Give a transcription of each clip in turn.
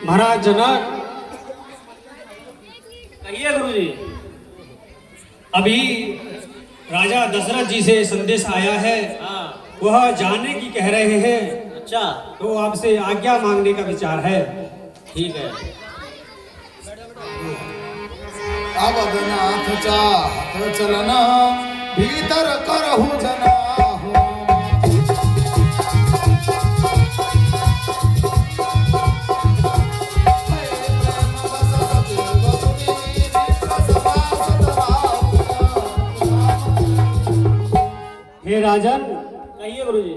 महाराज जनक, कहिए गुरुजी। अभी राजा दशरथ जी से संदेश आया है। हाँ। वह जाने की कह रहे हैं। अच्छा, तो आपसे आज्ञा मांगने का विचार है। ठीक है। अब नाथ चाहत चलना भीतर करहु जना हे राजन, कहिए गुरुजी।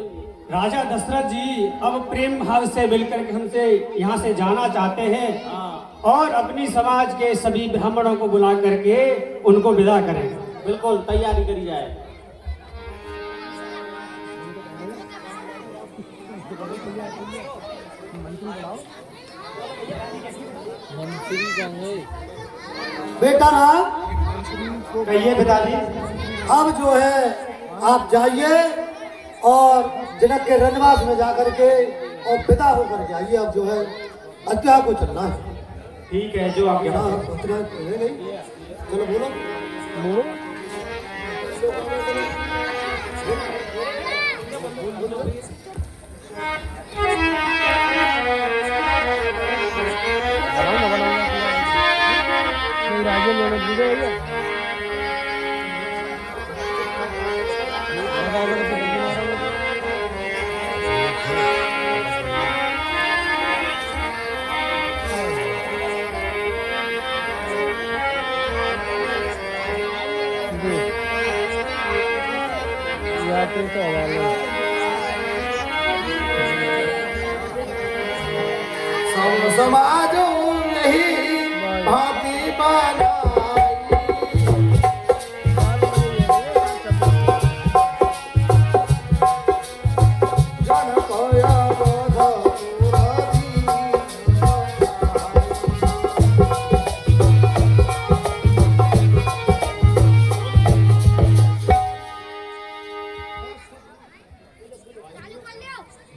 राजा दशरथ जी अब प्रेम भाव से मिलकर के हमसे यहाँ से जाना चाहते हैं। हाँ, और अपनी समाज के सभी ब्राह्मणों को बुला करके उनको विदा करें। बिल्कुल तैयारी करी जाए। बेटा ना कहिए पिताजी। अब जो है आप जाइए और जनक के रनवास में जाकर के और विदा होकर के आइए। अब जो है अत्या को चलना है। ठीक है, जो आप हाँ, उतना है नहीं। चलो बोलो बोलो। सब समाज नहीं भांति बनाई जन कोया बोध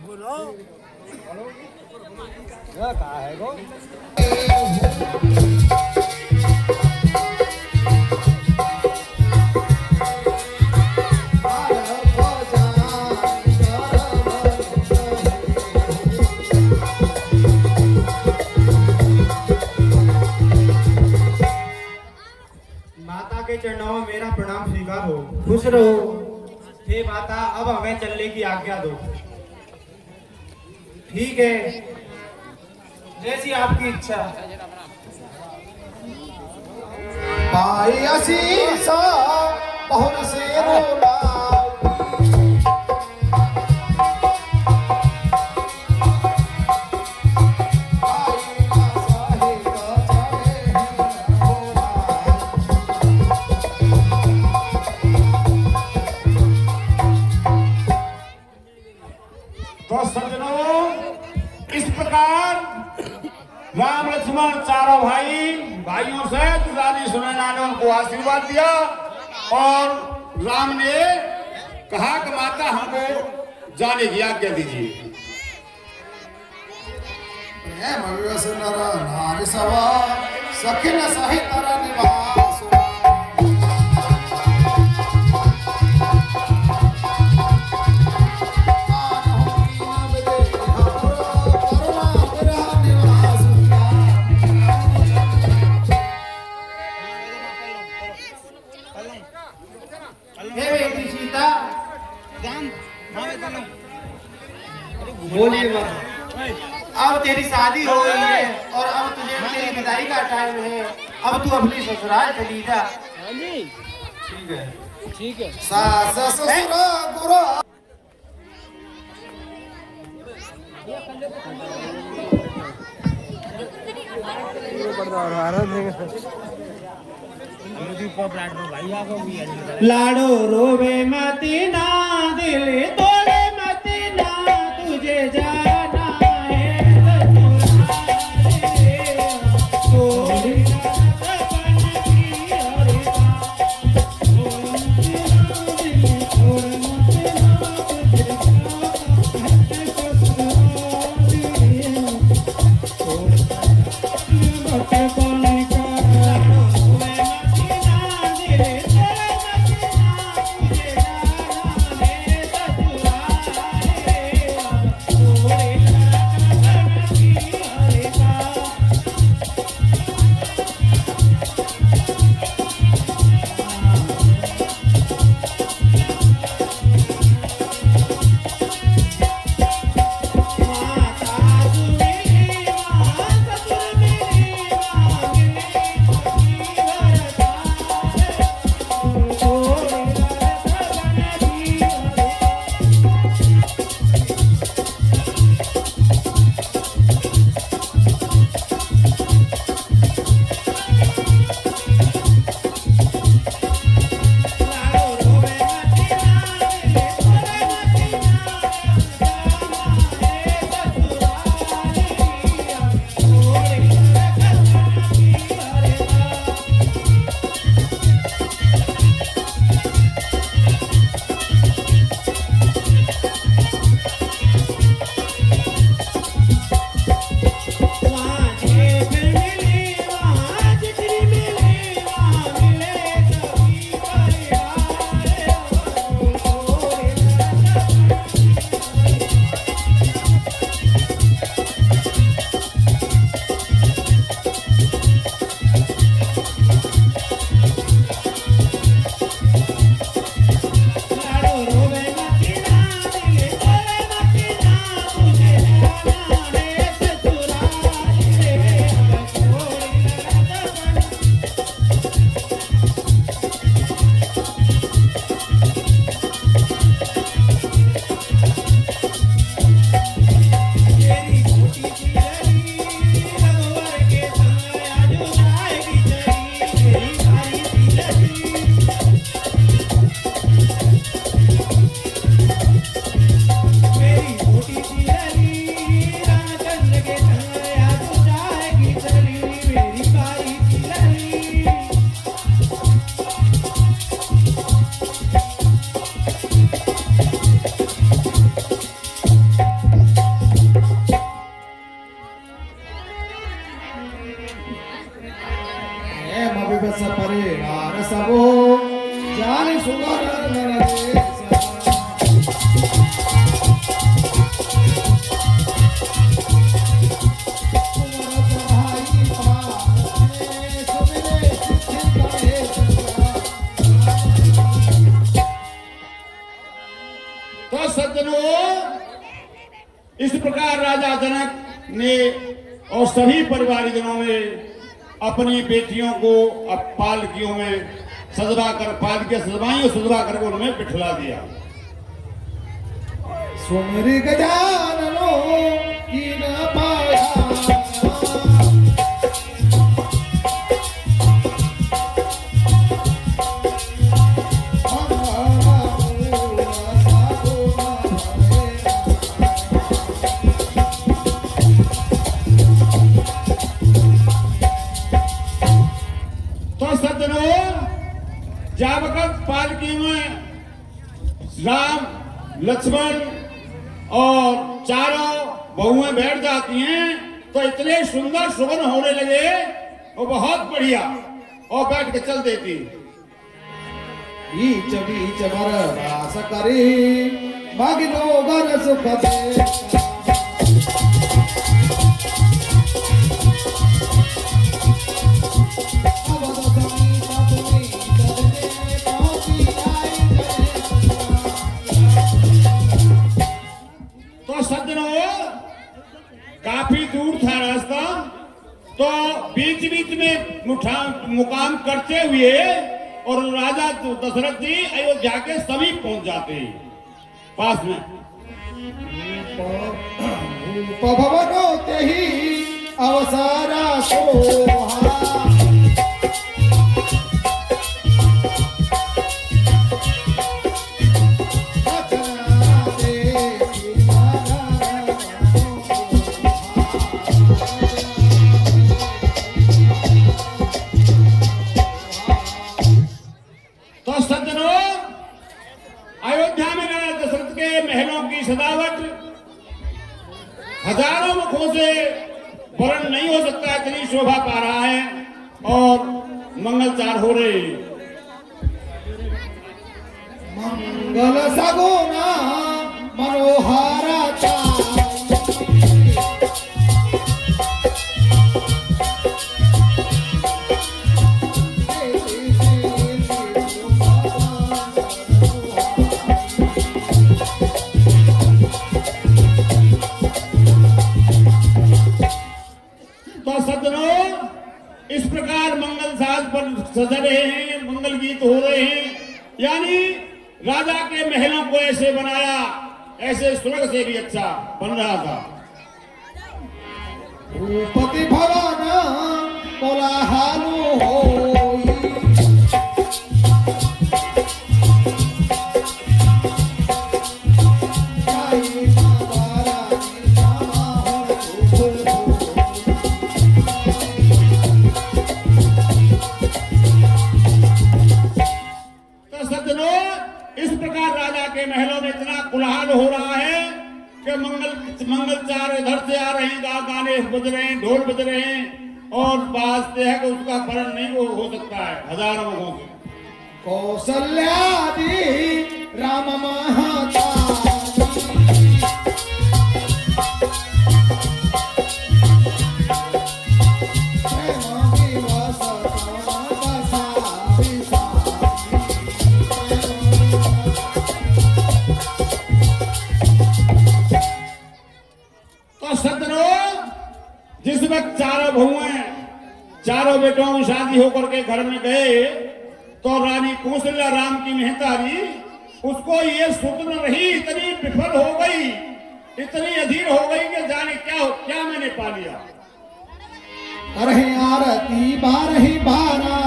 पुराधी माता के चरणों में मेरा प्रणाम स्वीकार हो। खुश रहो। हे माता, अब हमें चलने की आज्ञा दो। ठीक है, जैसी आपकी इच्छा। पाई आशीष बहुर से रोलाई तो सज्जनों, इस प्रकार राम लक्ष्मण चारों भाइयों से रानी सुनैना ने उनको आशीर्वाद दिया और राम ने कहा कि माता हमको जाने की आज्ञा दीजिए। प्रेम विवश नर नारी सवा सखिन सहित निवास हे बेटी सीता, बोलिए मत। अब तेरी शादी हो गई है और अब तुझे तेरी विदाई का टाइम है। अब तू अपनी ससुराल चली जा। ठीक है, ठीक है। सास ससुर गुरु लाडो रोवे मती ना, दिल तोड़े मती ना, तुझे जाना है ससुराल। छोड़ी ना सपन की और छोड़ इस प्रकार राजा जनक ने और सभी परिवारजनों ने अपनी बेटियों को अब पालकियों में सजवा कर पालकियां सजवा कर उनमें बिठला दिया। सुमरी गजाननो की न पाया जब वक्त पालकी में राम लक्ष्मण और चारों बहुएं बैठ जाती हैं तो इतने सुंदर सुगन होने लगे और बहुत बढ़िया और बैठ के चल देती। बीच बीच बर वास करी मगनो गर सुख दे काफी दूर था रास्ता, तो बीच बीच में मुकाम करते हुए और राजा दशरथ जी अयोध्या के समीप पहुंच जाते हैं पास में। भवनो ते ही अवसरा सोहा सजावट हजारों मुखों से वर्णन नहीं हो सकता, इतनी शोभा पा रहा है और मंगलचार हो रहे। मंगल सगुना मनोहारा इस प्रकार मंगल साज पर सज रहे हैं, मंगल गीत हो रहे हैं, यानी राजा के महलों को ऐसे बनाया, ऐसे स्वर्ग से भी अच्छा बन रहा था। भूपति भवन कोलाहल होई इस प्रकार राजा के महलों में इतना कोलाहल हो रहा है कि मंगलचार इधर से आ रहे हैं, गाने बज रहे हैं, ढोल बज रहे हैं और बाजते हैं कि उसका वर्णन नहीं हो सकता है हजारों लोगों से। कौशल्यादि राम महाता जिस वक्त चारों बहुएं चारों बेटों की शादी होकर के घर में गए तो रानी कौशल्या राम की मेहतारी उसको ये सुध न रही, इतनी विफल हो गई, इतनी अधीर हो गई कि जाने क्या मैंने पा लिया। अरे आरती बारही बारा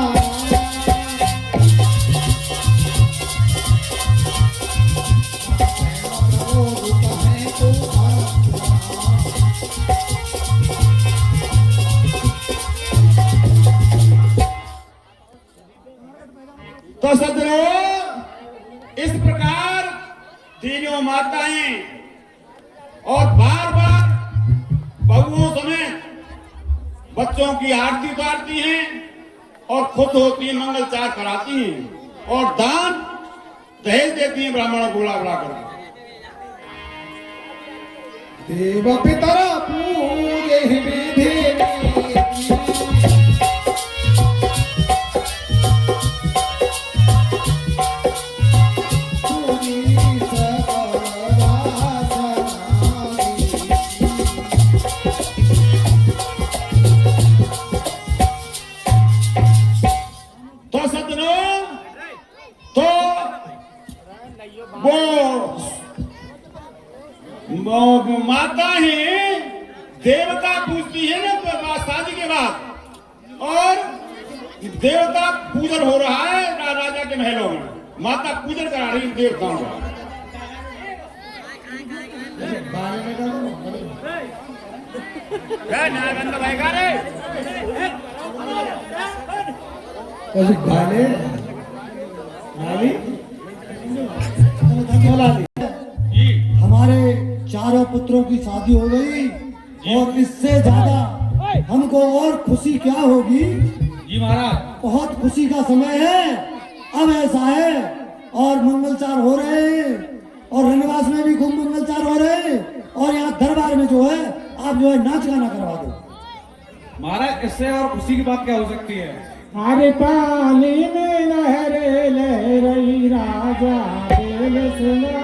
तो सज्जनों, इस प्रकार तीनों माताएं और बार बार बहुओं समेत बच्चों की आरती उतारती हैं और खुद होती हैं, मंगलचार कराती हैं और दान दहेज देती हैं ब्राह्मणों को बुला बुला कर। देव पितरा पूजे विधि माताएं देवता पूजती है ना शादी के बाद, और देवता पूजन हो रहा है राजा के महलों में, माता पूजन करा रही है देवताओं का। हमारे चारों पुत्रों की शादी हो गई और इससे ज्यादा हमको और खुशी क्या होगी। जी महाराज। बहुत खुशी का समय है, अब ऐसा है, और मंगलचार हो रहे हैं और रनवास में भी खूब मंगलचार हो रहे हैं, और यहाँ दरबार में जो है आप जो है नाच गाना करवा दो। महाराज इससे और खुशी की बात क्या हो सकती है। अरे पानी में लहरे लहरई राजा बेल सुनारे।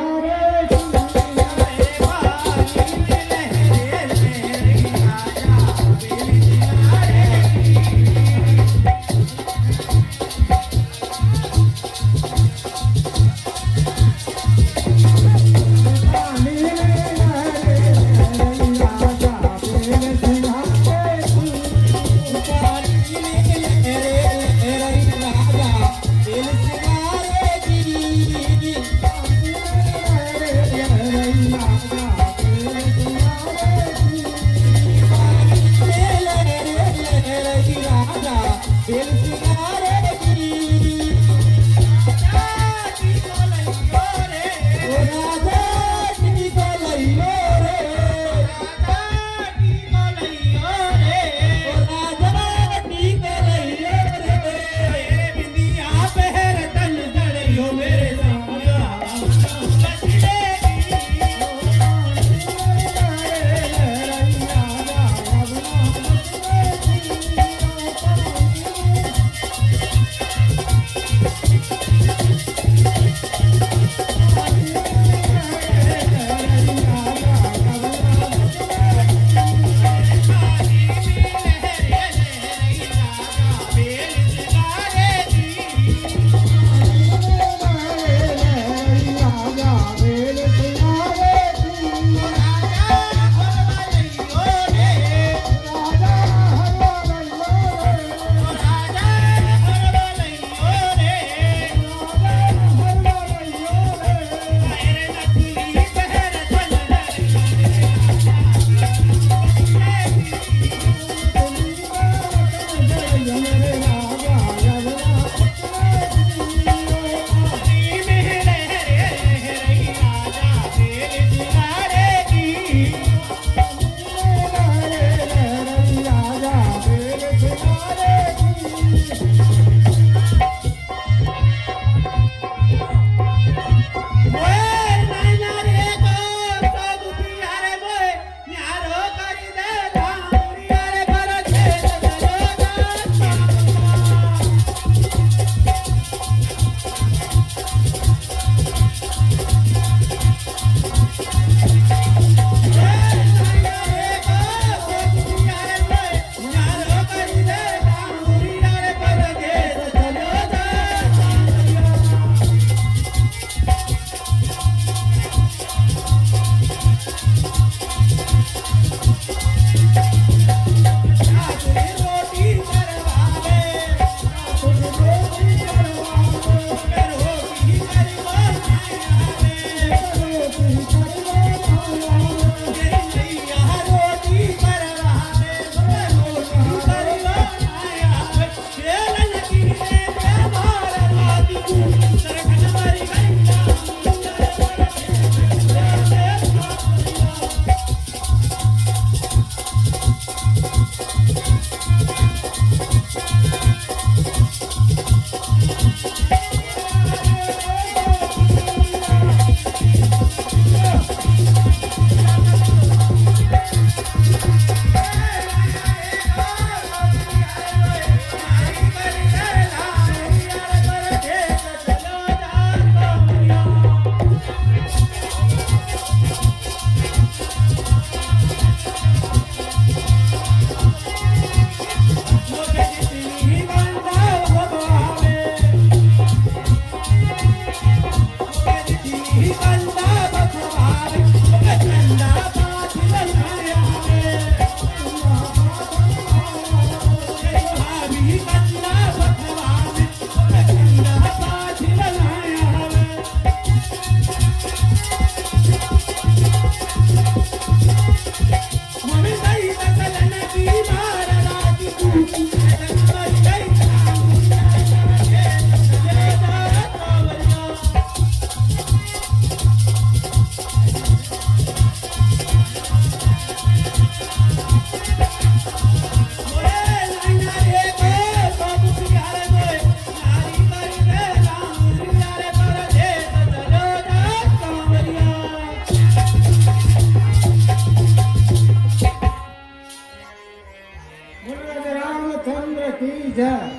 रामचंद्र की जय।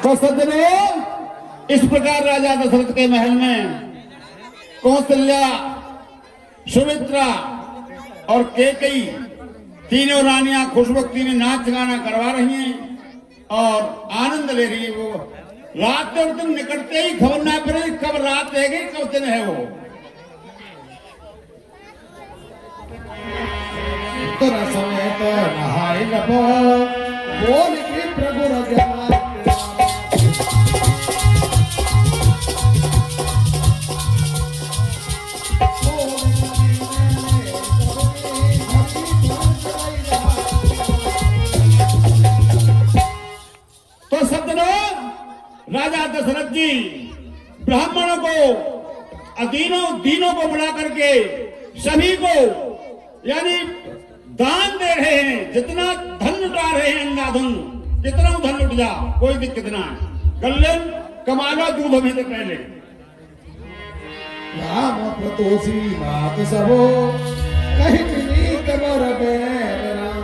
तो सज्जनों, इस प्रकार राजा दशरथ के महल में कौशल्या, सुमित्रा और केकई तीनों रानियां खुशबख्ती में नाच गाना करवा रही हैं और आनंद ले रही है। वो रात और दिन निकटते ही खबर ना पड़े कब रात रहेगी कब दिन है। वो तेरा समेत नहाय लपो बोल के प्रभु रजा तो सज्जनों, राजा दशरथ जी ब्राह्मणों को, दीनों को बुला करके सभी को यानी दान दे रहे हैं। जितना धन लुटा रहे हैं, अंधाधुन कितना धन लुट जा, कोई दिक्कत ना है। कल्याण कमालो दूध हमें से पहले। राम प्रतोषी मात सबो कहीं नहीं कबर बैर राम।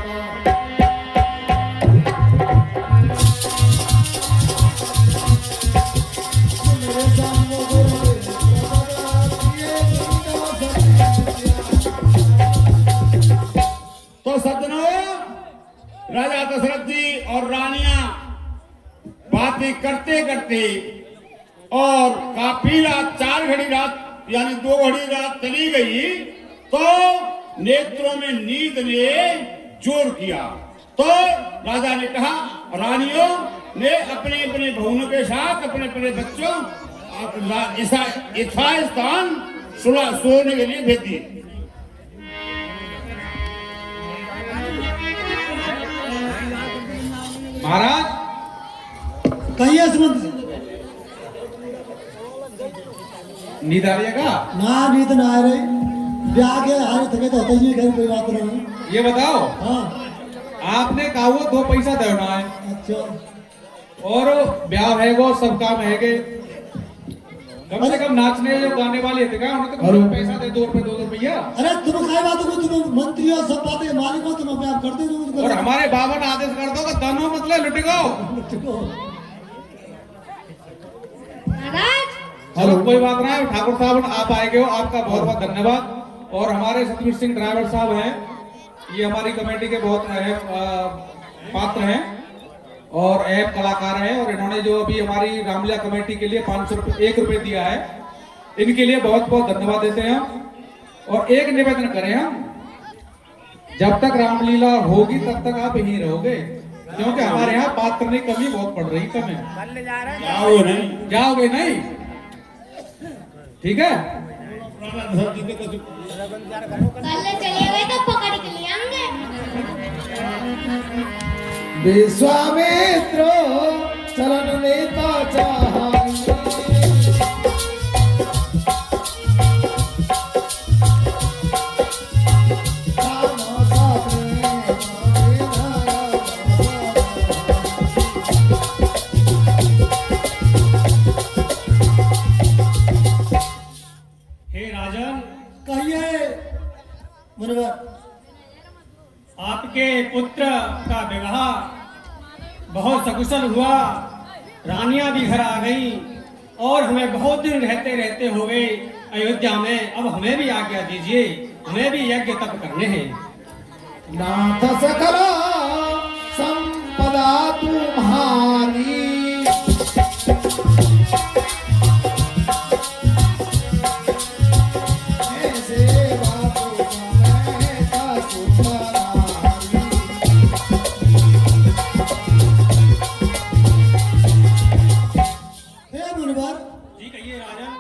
तो सज्जनों, राजा दशरथ जी और रानियां बातें करते करते और काफी रात 4 घड़ी रात यानी 2 घड़ी रात चली गई तो नेत्रों में नींद ने जोर किया। तो राजा ने कहा, रानियों ने अपने अपने बहुओं के साथ अपने अपने बच्चों स्थान सोने के लिए भेज दिए। महाराज कहिए सुमंत जी। नींद आ रही है का? ना नींद ना आ रही, ब्याह के हारे थके तो होते ही नहीं, कोई बात नहीं। ये बताओ, हाँ आपने कहा वो 2 पैसा देना है अच्छा, और ब्याह है वो सब काम है के कम से कम नाचने जो गाने वाले थे का उन्हें तो पैसा दे 2 रुपए 2 रुपया। अरे तुम काय बात को, तुम मंत्री हो, सब बातें मालिक हो, तुम अपने आप करते हो। और हमारे बाबा ने आदेश कर दो कि दानो मतलब लुटेगो। चलो कोई बात नहीं, ठाकुर साहब आप आए हो, आपका बहुत बहुत धन्यवाद। और हमारे सतवीर सिंह ड्राइवर साहब हैं, ये हमारी कमेटी के बहुत पात्र हैं और ऐप कलाकार हैं और इन्होंने जो अभी हमारी रामलीला कमेटी के लिए 1 रुपए दिया है, इनके लिए बहुत बहुत धन्यवाद देते हैं हम। और एक निवेदन करें हम, जब तक रामलीला होगी तब तक आप यहीं रहोगे, क्योंकि हमारे यहाँ बात करने की कमी बहुत पड़ रही, कम है। जाओगे नहीं? ठीक है। कल चले गए तो पकड़ के ले आएंगे। विश्वामित्र चरण लेता चाहेंगे। हे राजन, कहिए मुनिवर। आपके पुत्र का विवाह बहुत सकुशल हुआ, रानियां भी घर आ गई और हमें बहुत दिन रहते रहते हो गए अयोध्या में। अब हमें भी आज्ञा दीजिए, हमें भी यज्ञ तप करने हैं। नाथ सकल संपदा तुम्हारी जी कहिए राजन।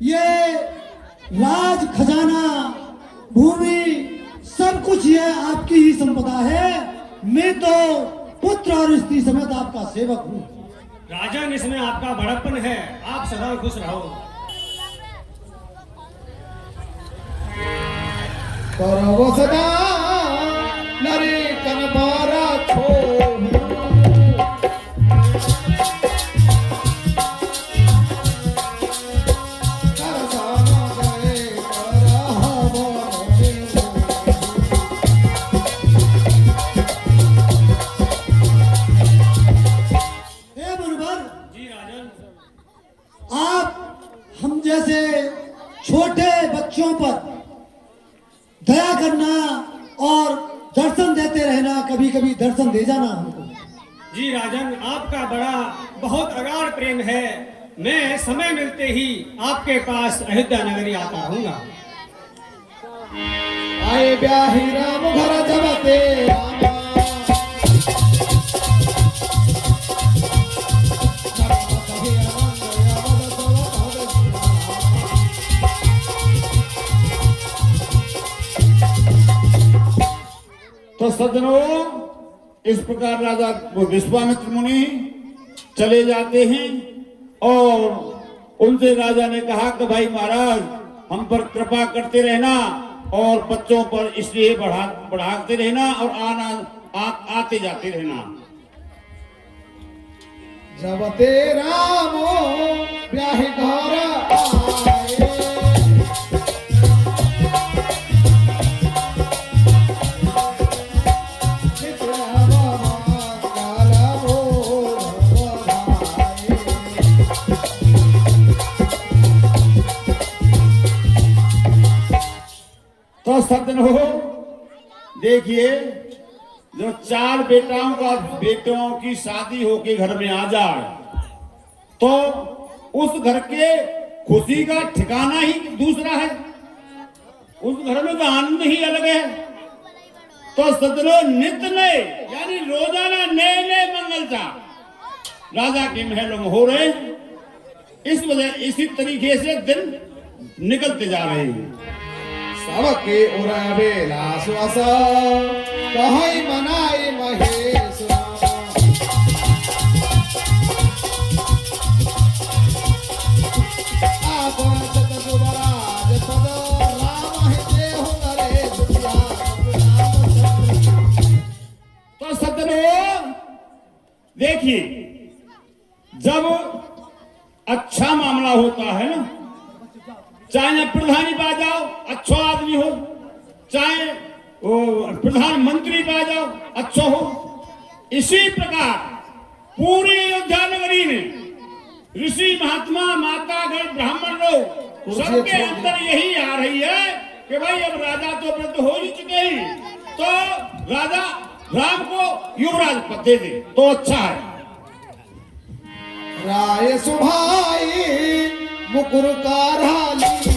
ये राज खजाना भूमि सब कुछ ये आपकी ही संपदा है। मैं तो पुत्र और स्त्री समेत आपका सेवक हूँ। राजन, इसमें आपका बड़प्पन है। आप सदा खुश रहो। करवो सदा नरे कनबारा छो हे मुनवर, जी राजन। आप हम जैसे छोटे बच्चों पर दया करना और दर्शन देते रहना, कभी कभी दर्शन दे जाना हमको। जी राजन, आपका बहुत अगाध प्रेम है। मैं समय मिलते ही आपके पास अयोध्या नगरी आता रहूंगा। आए ब्याही राम घर जबते रामा तो सज्जनों, इस प्रकार राजा विश्वामित्र मुनि चले जाते हैं और उनसे राजा ने कहा कि भाई महाराज, हम पर कृपा करते रहना और बच्चों पर इसलिए बढ़ाते रहना और आते जाते रहना। जब तेरा ब्याही घर आए तो सज्जनों, देखिए, जो 4 बेटों की शादी होके घर में आ जाए तो उस घर के खुशी का ठिकाना ही दूसरा है। उस घर में तो आनंद ही अलग है। तो सज्जनों, नित्य नए यानी रोजाना नए नए मंगलचार राजा के महलों में हो रहे हैं। इसी तरीके से दिन निकलते जा रहे हैं। सबके उड़ावे लाश्वास कहीं मनाई महेश तो सज्जनों, देखिए, जब अच्छा मामला होता है ना, चाहे प्रधानी पा जाओ, अच्छा आदमी हो, चाहे प्रधानमंत्री पा जाओ, अच्छा हो, इसी प्रकार पूरी अयोध्या नगरी में ऋषि महात्मा मातागण ब्राह्मण लोग सबके अंदर यही आ रही है कि भाई अब राजा तो वृद्ध हो ही चुके हैं, तो राजा राम को युवराज पद दे दे तो अच्छा है। राय सुभाई मुकुर कारहाली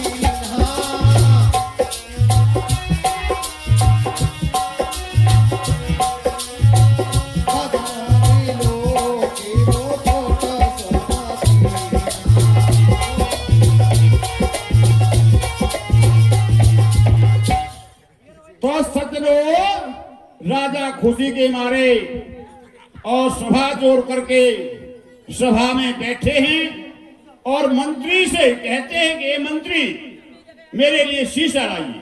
तो सज्जनों, राजा खुशी के मारे और सभा जोड़ करके सभा में बैठे हैं और मंत्री से कहते हैं कि मंत्री, मेरे लिए शीशा लाइए,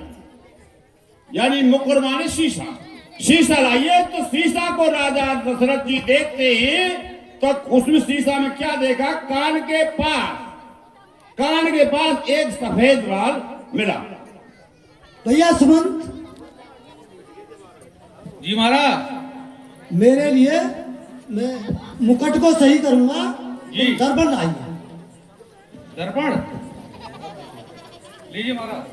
यानी मुकुर माने शीशा लाइए। तो शीशा को राजा दशरथ जी देखते हैं तो उसमें शीशा में क्या देखा, कान के पास एक सफेद बाल मिला। भैया सुमंत, जी महाराज। मेरे लिए, मैं मुकुट को सही करूंगा, जी। दर्पण लाइए। दर्पण लीजिए महाराज।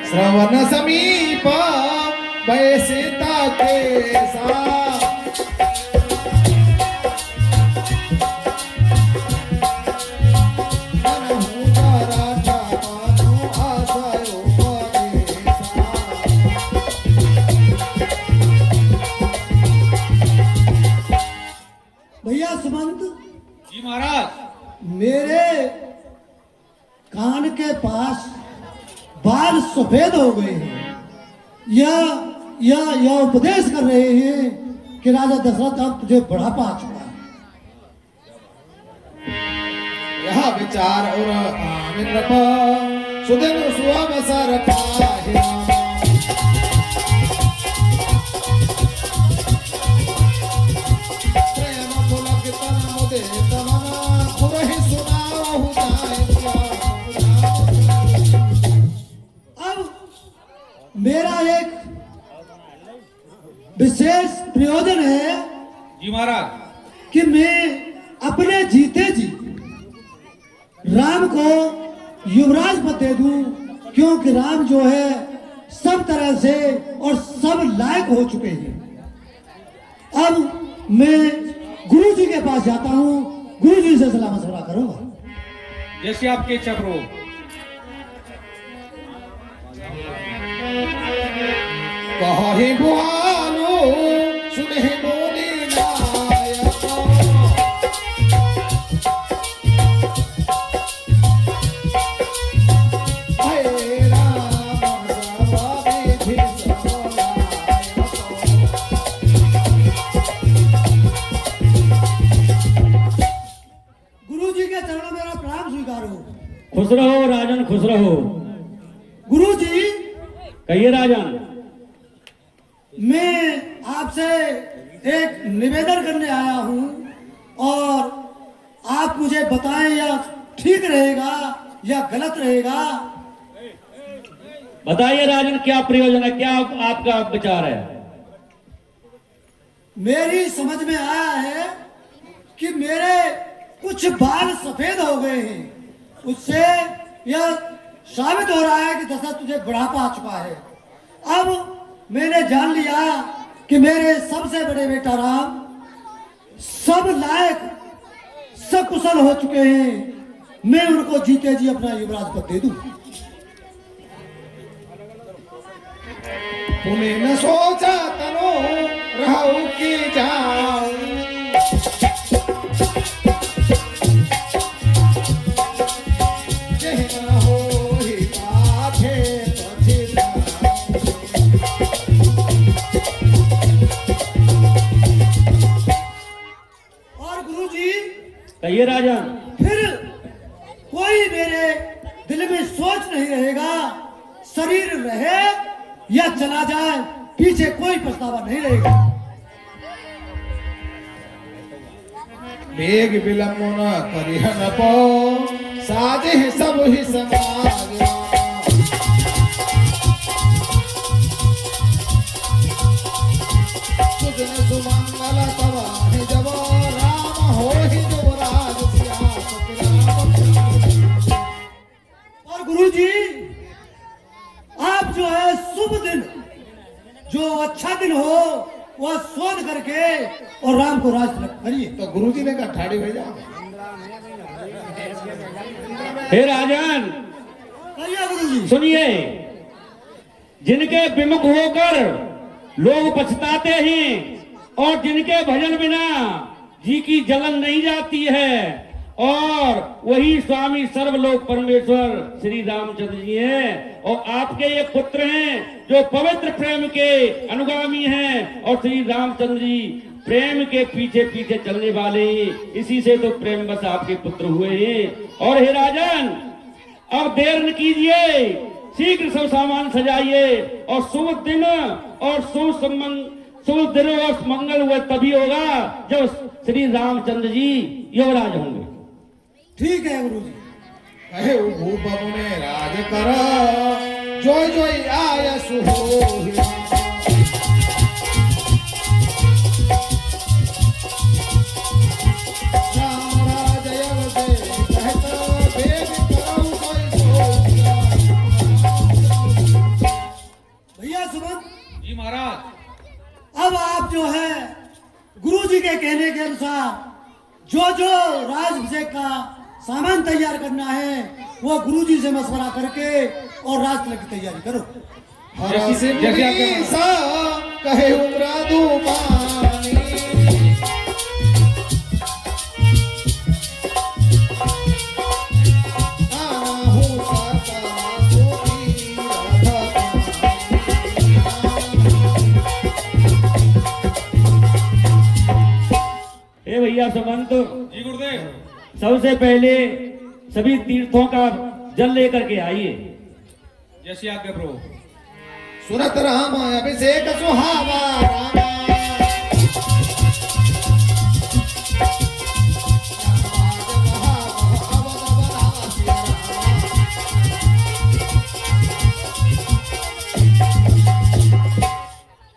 श्रवण समीप बैसिता केसा मेरे कान के पास बाल सफेद हो गए हैं या उपदेश कर रहे हैं कि राजा दशरथ अब तुझे बुढ़ापा आ चुका है। यह विचार और आमिर सुदिन सुअम सर पाहिरा प्रेम पुलक तन मुदे तमना खुरहि सुनावहु अब मेरा एक विशेष प्रयोजन है जी महाराज। कि मैं अपने जीते जी राम को युवराज पद दे दूं, क्योंकि राम जो है सब तरह से और सब लायक हो चुके हैं। अब मैं गुरु जी के पास जाता हूं, गुरु जी से सलाह मशवरा करूंगा। जैसे आपकी इच्छा प्रभु। कहि बुहारो सुनहि मोनी नायक हे राम सभा विधि गुरु जी के चरणों में मेरा प्रणाम स्वीकारो। खुश रहो राजन, खुश रहो। गुरु जी, कहिए राजन। मैं आपसे एक निवेदन करने आया हूं और आप मुझे बताएं या ठीक रहेगा या गलत रहेगा। बताइए राजन, क्या प्रयोजन है, क्या आपका विचार है? मेरी समझ में आया है कि मेरे कुछ बाल सफेद हो गए हैं, उससे यह साबित हो रहा है कि दशरथ तुझे बुढ़ापा आ चुका है। अब मैंने जान लिया कि मेरे सबसे बड़े बेटा राम सब लायक सकुशल हो चुके हैं, मैं उनको जीते जी अपना युवराज पद दे दूं। पुण्य न सोचा तनो रहु की जाऊं जेह न होहि पाछे पछिताऊं। और गुरु जी, कहिए राजन। फिर कोई मेरे दिल में सोच नहीं रहेगा, शरीर रहे या चला जाए, पीछे कोई पछतावा नहीं रहेगा। बेग विलंब न करिहन पो साजे सब ही समाज सुदिन सुमंगल तवाहि जब राम होहि युवराज और गुरु जी, आप जो है शुभ दिन, जो अच्छा दिन हो वह शोध करके और राम को राज तिलक करिए। तो गुरुजी ने कहा ठाड़ी भेजा। हे राजन कहिए गुरु जी। सुनिए, जिनके विमुख होकर लोग पछताते हैं और जिनके भजन बिना जी की जलन नहीं जाती है, और वही स्वामी सर्वलोक परमेश्वर श्री रामचंद्र जी हैं, और आपके ये पुत्र हैं जो पवित्र प्रेम के अनुगामी हैं, और श्री रामचंद्र जी प्रेम के पीछे पीछे चलने वाले, इसी से तो प्रेम बस आपके पुत्र हुए हैं। और हे राजन, अब देर न कीजिए, शीघ्र सब सामान सजाइए और शुभ दिन और शुभ दिन और मंगल हुए तभी होगा जब श्री रामचंद्र जी युवराज होंगे। ठीक है गुरु जी। कहे भूप मुने राज कर जोय जोय आय सुहोहि राम राज अवसे कहत बेग करऊ कोई सोहि। भैया सुमन, जी महाराज। अब आप जो है गुरु जी के कहने के अनुसार जो जो राजाभिषेक का सामान तैयार करना है वो गुरु जी से मशवरा करके और राज तिलक की तैयारी करो। हरसि जैसे आपके मुनि सा कहे उमरादु मानी भैया सुमंत, जी गुरुदेव। सबसे पहले सभी तीर्थों का जल लेकर के आइए। जैसी आज्ञा प्रभु। सुरत राम अभिषेक सुहावा रामा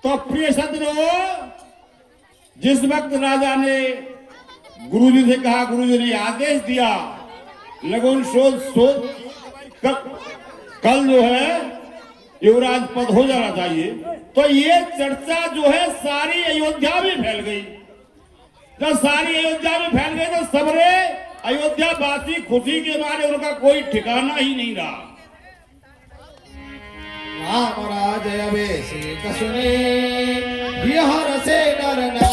तो प्रिय सज्जनों, जिस वक्त राजा ने गुरुजी से कहा, गुरुजी ने आदेश दिया लगन शोध कल जो है युवराज पद हो जाना चाहिए, तो ये चर्चा जो है सारी अयोध्या में फैल गई। जब सारी अयोध्या में फैल गई तो सबरे अयोध्या वासी खुशी के मारे उनका कोई ठिकाना ही नहीं रहा। राम राज अभिषेक सुने बिहार से डरना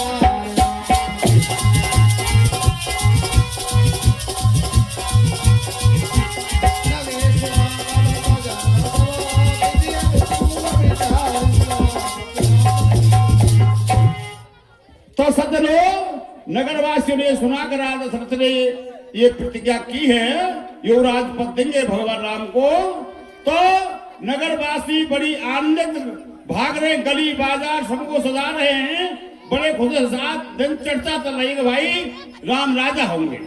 तो सज्जनों, नगरवासियों ने सुना कर राजा दशरथ ने ये प्रतिज्ञा की है युवराज पद देंगे भगवान राम को, तो नगरवासी बड़ी आनंदित भाग रहे, गली बाजार सबको सजा रहे हैं, बड़े खुश के साथ दिन चर्चा चल रही है भाई राम राजा होंगे।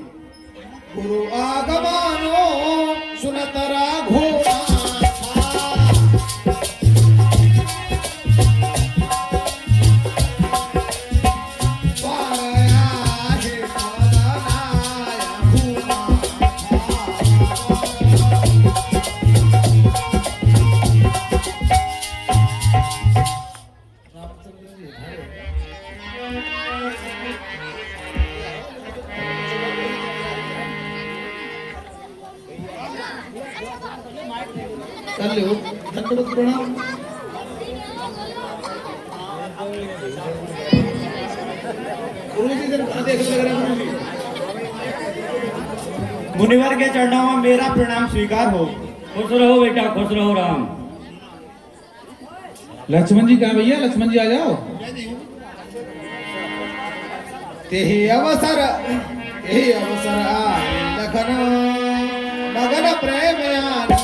गुरु आगमानो सुनत राघो प्रणाम। मुनिवर के चरणों में मेरा प्रणाम स्वीकार हो। खुश रहो बेटा, खुश रहो राम। लक्ष्मण जी कहाँ भैया? लक्ष्मण जी आ जाओ। तेहि अवसर लखन मगन प्रेम आनंद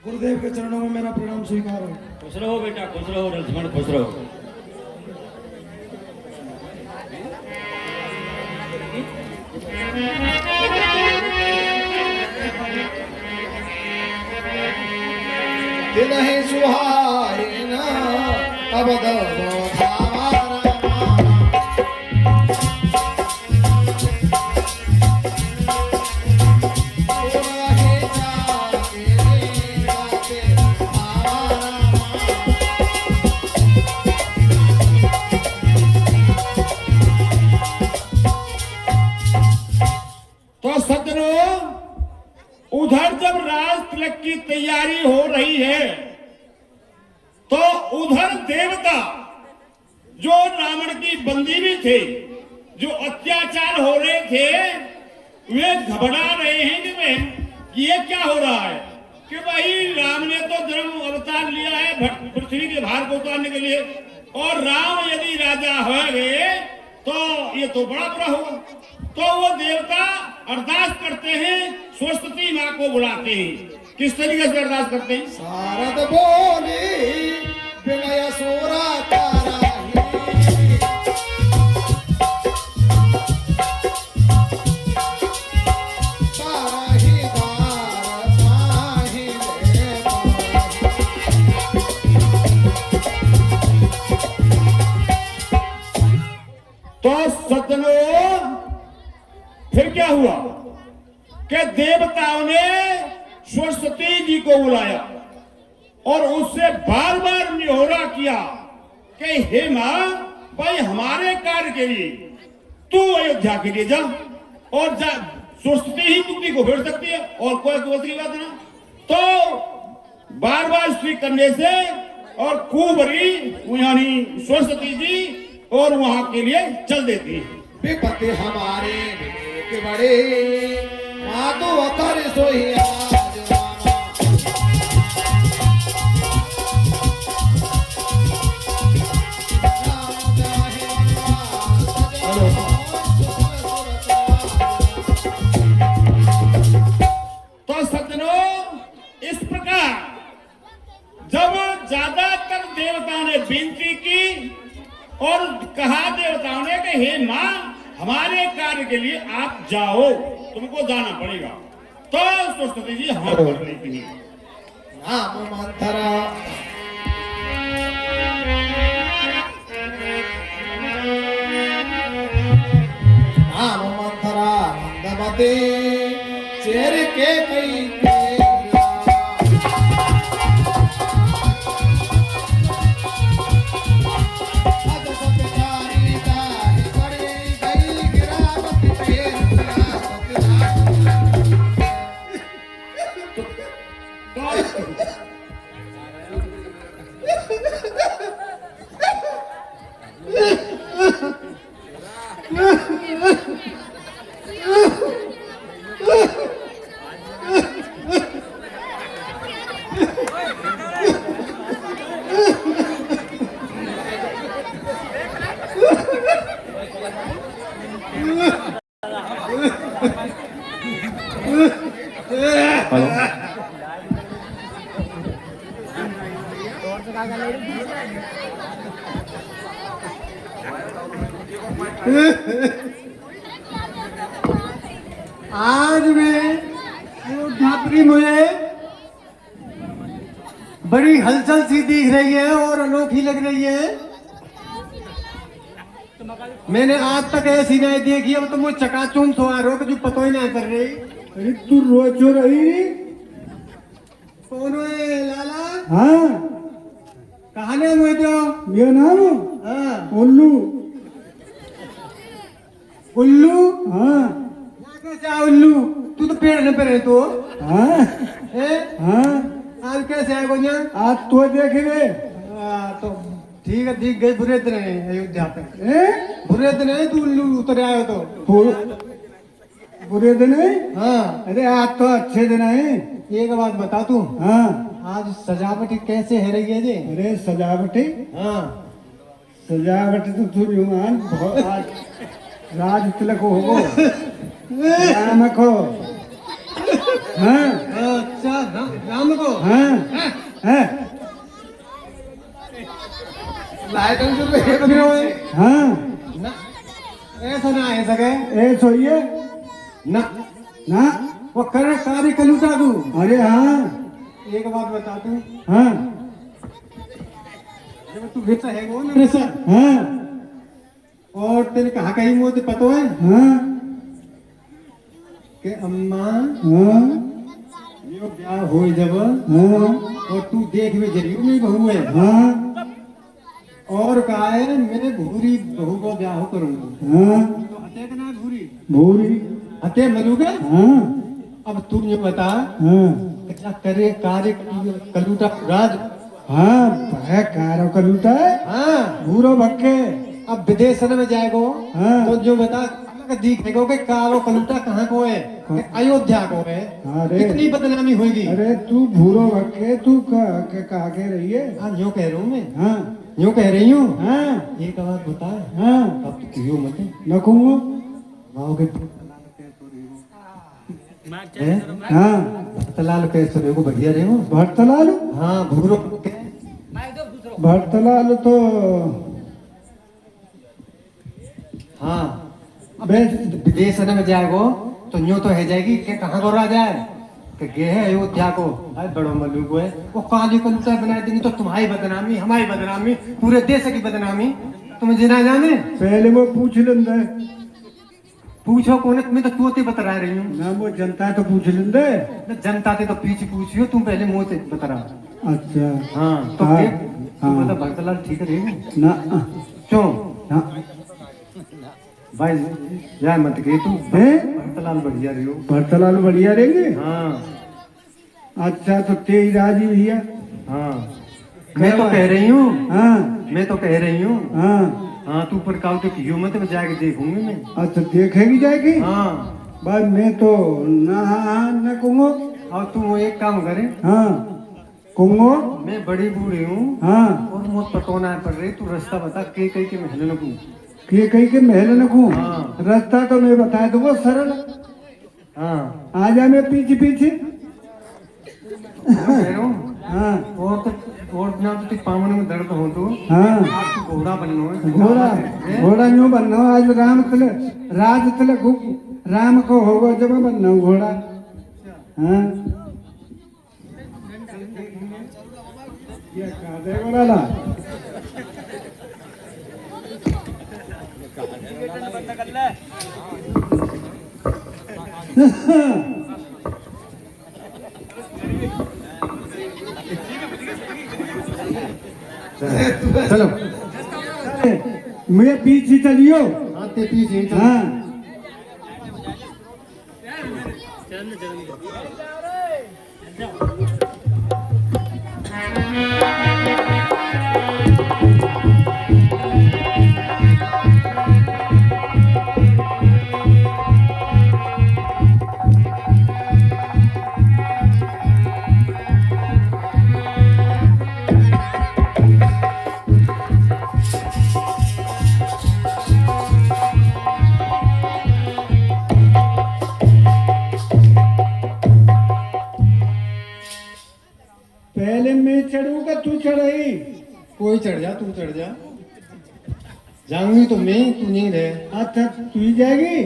गुरुदेव के चरणों में मेरा प्रणाम स्वीकार हो। खुश रहो बेटा, खुश रहो लक्ष्मण, खुश रहो। तिनहि सुहाए न अवध धारा तो सज्जनों, उधर जब राज तिलक की तैयारी हो रही है तो उधर देवता जो रावण की बंदी में थे, जो अत्याचार हो रहे थे, वे घबरा रहे हैं कि ये क्या हो रहा है, कि भाई राम ने तो जन्म अवतार लिया है पृथ्वी के भार को उतारने के लिए, और राम यदि राजा हो गए तो ये तो बड़ा बुरा होगा। तो वो देवता अरदास करते हैं, सरस्वती माँ को बुलाते हैं। किस तरीके से अरदास करते हैं? शारद बोली विनय सोरा तारा तो सज्जनों, फिर क्या हुआ कि देवताओं ने सरस्वती जी को बुलाया और उससे बार बार निहोरा किया कि हे माँ, भाई हमारे कार्य के लिए तू अयोध्या के लिए जा, और जा, सरस्वती ही पुत्री को भेज सकती है और कोई दूसरी बात ना। तो बार बार स्त्री करने से और कुंवरी यानी सरस्वती जी और वहां के लिए चल देती है। विपत्ति हमारे विवेक बड़े माँ तो अतर सोई आज रामा। राम जाहे तो सज्जनों, इस प्रकार जब ज्यादातर देवताओं ने विनती की और कहा देवताओं ने कि हे मां, हमारे कार्य के लिए आप जाओ, तुमको जाना पड़ेगा, तो सरस्वती जी हाँ कर लेती हैं। नाम मंथरा नाम मंथरा नंदमते चेर के कई आज में अयोध्यापुरी मुझे बड़ी हलचल सी दिख रही है और अनोखी लग रही है। मैंने आज तक ऐसी नहीं देखी। अब तो मुझे चकाचौंध सवार हो जो पता ही नहीं कर रही। अरे तू रोज हो रही। कौन है लाला? हाँ कहा ने मुझे तो मेरा नाम हाँ उल्लू। उल्लू? हाँ कैसे उल्लू? तू तो पेड़ न पे रहे तो हाँ है? हाँ आज कैसे आए गोनिया? आज तो देख रे। तो ठीक है, दिख गई। बुरे दिन है अयोध्या पे। ए बुरे दिन है, तू उल्लू उतर आयो तो। बुरे दिन है? हाँ अरे आज तो अच्छे दिन है। एक बात बता तू, हाँ आज सजावट कैसे है रही है जी? अरे सजावटी हाँ सजावट तो तू जुमान बहुत आज राज तिलक होगो राम को। हाँ अच्छा राम को हाँ हाँ लाइटन जो एक भी होए हाँ ना, ऐसा ना है सके ए सोइए ना ना वो करे कार्य कलूटा तू। अरे हाँ एक बात बता तू, हाँ जब तू वैसा है वो ना वैसा, हाँ और तेने कहा कहीं मुझे पता है हाँ कि अम्मा हाँ यो ब्याह हो जब हाँ और तू देख में जरूर नहीं बहू है हाँ और कहा है मैं भूरी बहू को ब्याह करूंगा। हाँ तो हते का ना भूरी भूरी हते मलूगे। हाँ अब तू ये बता हाँ क्या करे कार्य कलूटा राज। हाँ है कारो का लूटा है हाँ भूरो भक्के। अब विदेश में जाएगो हाँ। तो जो बता दिखेगो कि कारो कलूटा कहाँ को है, कि अयोध्या को है। अरे। कितनी बदनामी होगी। अरे तू भूरो भक्के तू कहा के रही है। हाँ यूँ कह रहा हूँ मैं, हाँ यूँ कह रही हूँ। हाँ एक बात बता, हाँ अब तो क्यों मत नखूंगो आओगे हाँ तलाल कैसे रहे को बढ़िया रहे हो। भरतलाल हाँ भूरो भरतलाल तो हाँ विदेश में जाएगो तो यूँ तो है जाएगी कि कहाँ को राजा है कि गे है अयोध्या को। अरे बड़ो मल्लू को है वो काली कलूटा बना देंगे तो तुम्हारी बदनामी हमारी बदनामी पूरे देश की बदनामी। तुम जिना जाने पहले वो पूछ लेंदे पूछो कौन तुम्हें तो चौथे बता रही हूँ ना वो जनता तो पूछ लेंदे। जनता से तो पीछे पूछियो तुम पहले मुँह से बता रहा। अच्छा हाँ तो हाँ, तुम हाँ। मतलब भक्तलाल ठीक रहेगा ना क्यों हाँ भाई यार मत कही तू हैं? भक्तलाल बढ़िया रही हो। भरतलाल बढ़िया रहेंगे। हाँ अच्छा तो तेरी राजी भैया। हाँ मैं तो कह रही हूँ, हाँ मैं तो कह रही हूँ। हाँ हाँ तू पर काउ तो क्यों मत जाके देखूंगी मैं। अच्छा देखेगी जाएगी। हाँ भाई मैं तो ना न कहूँगा। और तू वो एक काम करे। हाँ कहूँगा। मैं बड़ी बूढ़ी हूँ। हाँ और मुझ पतो ना पड़ रही, तू रास्ता बता के कहीं के महल न कहूँ। के कहीं के महल न कहूँ। हाँ। रास्ता तो मैं बता दूंगा सरल। हाँ आ जा मैं पीछे पीछे। हाँ और ना तो पामन में दर्द हो तो हाँ आप तू घोड़ा बनना है। घोड़ा न्यू बनना हो। आज राम तले राज तले राम को होगा जब मैं बनना हूँ घोड़ा। हाँ ये कहा दे घोड़ा ला। चलो मैं पीछे चलियो। हाँ ते पीछे चलो। हाँ पहले मैं चढ़ूंगा तू चढ़ाई। कोई चढ़ जा, तू चढ़ जा। जाऊंगी तो मैं, तू नहीं रहे। अच्छा तू ही जाएगी।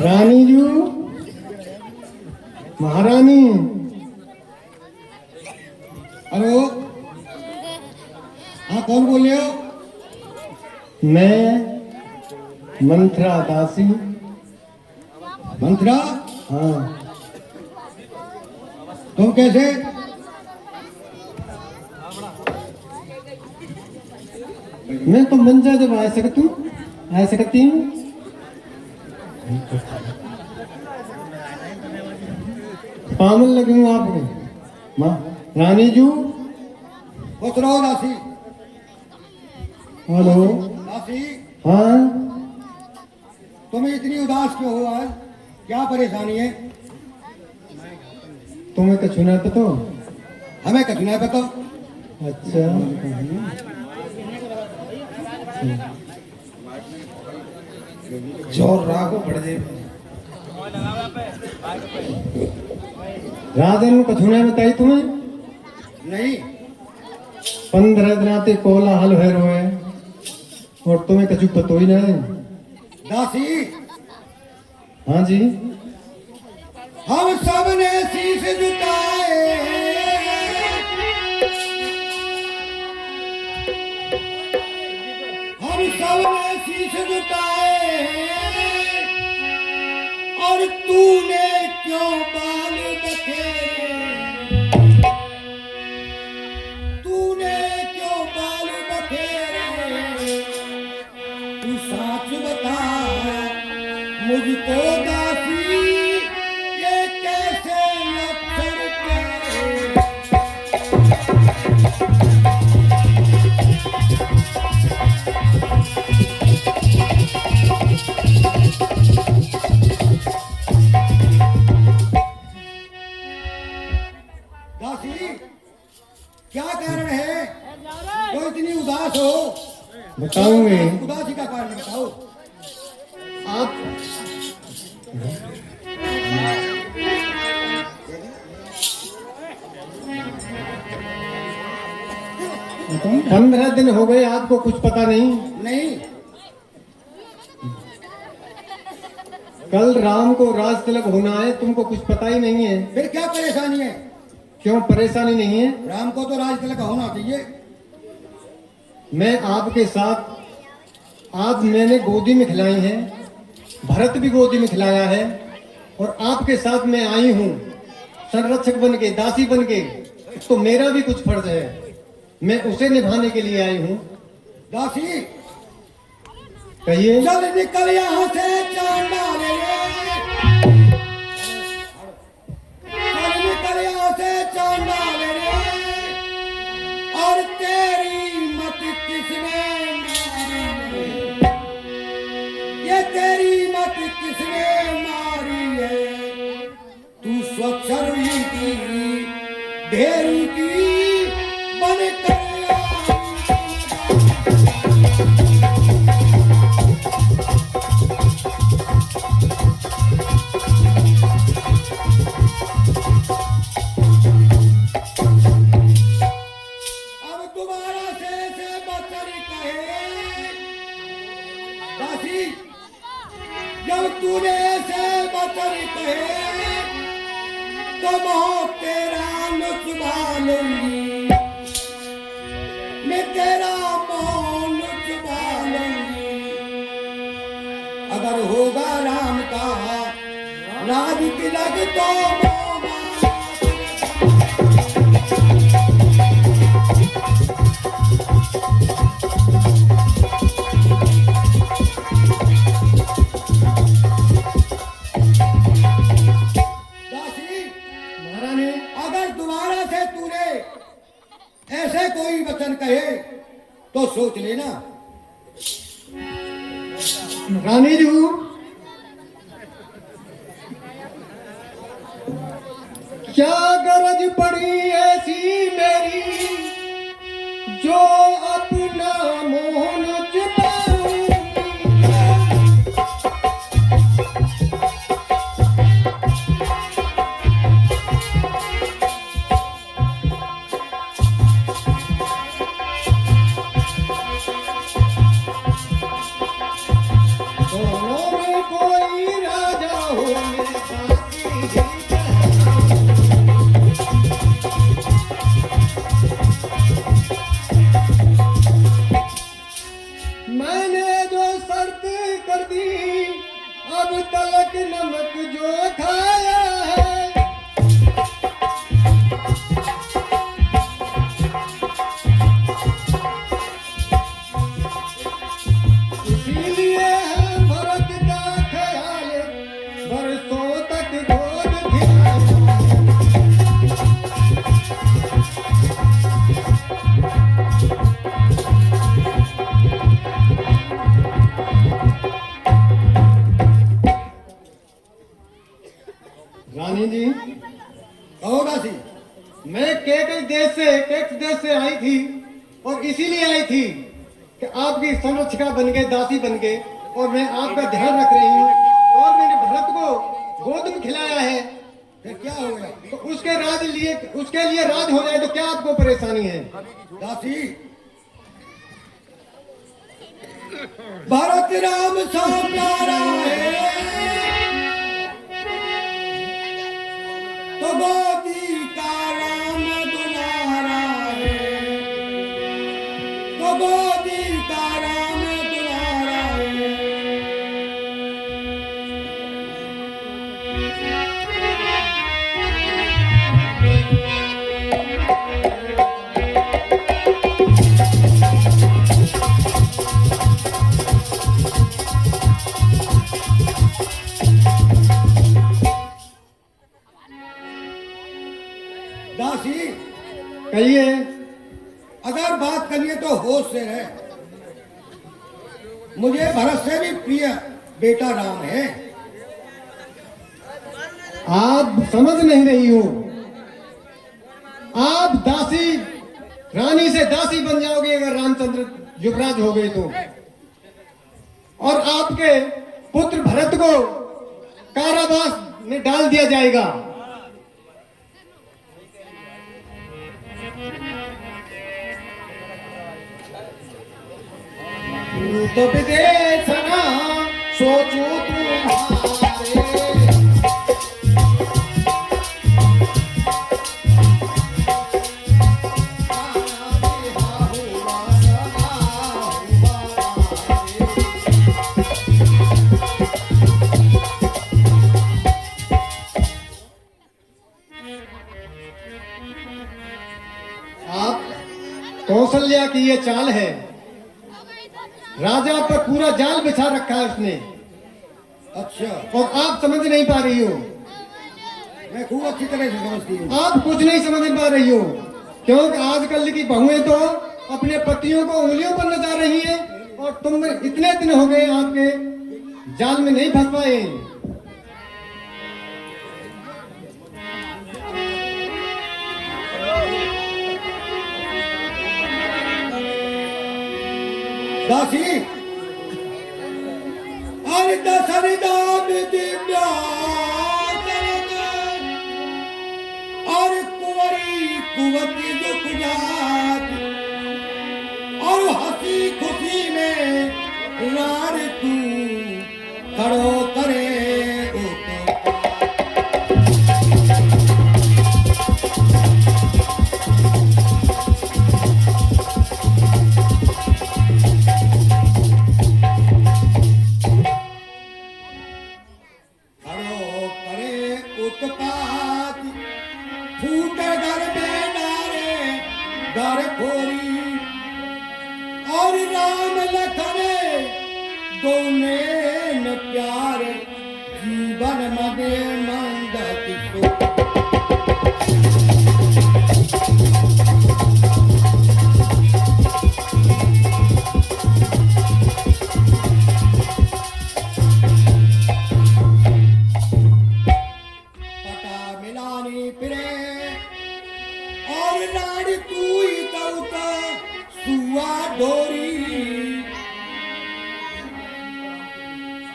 रानी जी, महारानी। हेलो हाँ कौन बोल रहे हो? मैं मंत्रा दासी। मंत्रा? हाँ। तुम कैसे? मैं तो मंजा जब आ सकती हूँ। पामन लगूंगा आपको। माँ रानी जू। खुश रहो दासी। हेलो। दासी हाँ तुम्हें इतनी उदास क्यों हो आज? क्या परेशानी है? तुम्हें तो सुना तो हमें कछु नहीं पता। अच्छा। जोर रागो पड़ दे। राजन को सुना बताई तुम्हें? नहीं। 15 दिन आते कोला हल है रोए और तुम्हें कछु पतो ही नहीं। दासी हाँ जी। हम सब ने शीश झुकाए, हम सब ने शीश झुकाए और तूने क्यों बाल बखेरे? तूने क्यों बाल बखेरे? तू सच बता मुझको दासी, ये कैसे लक्षण तेरे? दासी क्या कारण है तो इतनी उदास हो? बताऊंगे। उदासी का कारण बताओ। 15 दिन हो गए, आपको कुछ पता नहीं? नहीं, कल राम को राज तिलक होना है, तुमको कुछ पता ही नहीं है। फिर क्या परेशानी है? क्यों परेशानी नहीं है? राम को तो राज तिलक होना चाहिए। मैं आपके साथ, आज मैंने गोदी में खिलाई है, भरत भी गोदी में खिलाया है, और आपके साथ मैं आई हूँ संरक्षक बन के, दासी बन के, तो मेरा भी कुछ फर्ज है, मैं उसे निभाने के लिए आई हूँ। दासी, कहिए। चल निकल यहाँ से चांडाल रे, चल निकल यहाँ से चांडाल रे, और तेरी मत किसने मारी है? ये तेरी मत किसने मारी है? तू स्वच्छर्वी की, ढेरी की बन कर जब तूने ऐसे बचन कहे तो मैं तेरा नुचवा लूंगी, मैं तेरा मौन नुचवा लूंगी। अगर होगा राम का राज तिलक तो ऐसे कोई वचन कहे तो सोच लेना। रानी जी, क्या गरज पड़ी ऐसी मेरी जो अपना मोहन छुपाऊं? मैंने जो शर्त कर दी, अब तलक नमक जो खाया है, इसीलिए है भरत का ख्याल बरसों तक गोद खिलाया। रानी जी, कहो दासी, मैं केकस देश से आई थी, और इसीलिए आई थी कि आपकी संरक्षिका बन के, दासी बन के, और मैं आपका ध्यान रख रही हूँ, और मैंने भरत को गोद में खिलाया है। फिर क्या हो गया? तो उसके लिए राज हो जाए तो क्या आपको परेशानी है? दासी, भरत राम सामनारा है तो गोदी का राम दुलारा है, तो गोदी का राम दुलारा है। दासी, कहिए। अगर बात करिए तो होश से रहे। मुझे भरत से भी प्रिय बेटा राम है। आप समझ नहीं रही हो, आप दासी, रानी से दासी बन जाओगे अगर रामचंद्र युवराज हो गए तो, और आपके पुत्र भरत को कारावास में डाल दिया जाएगा। दूत विदेश ना सोचो तुम्हारे आप कौशल्या की ये चाल है। राजा पर पूरा जाल बिछा रखा है उसने, अच्छा, और आप समझ नहीं पा रही हो। मैं खूब अच्छी तरह से समझती हूँ। आप कुछ नहीं समझ पा रही हो, क्योंकि आजकल की बहुएं तो अपने पतियों को उंगलियों पर नचा रही हैं, और तुम इतने दिन हो गए आपके जाल में नहीं फंस पाए। दासी अरे दसरी दाद दिव्या और कुंवरी कुवती दुख जात और हंसी खुशी में रार तू खड़ो करे उत्पात फूट घर में डारे डर खोरी और राम लखन दोने न प्यारे जीवन मदे मंद किशोर।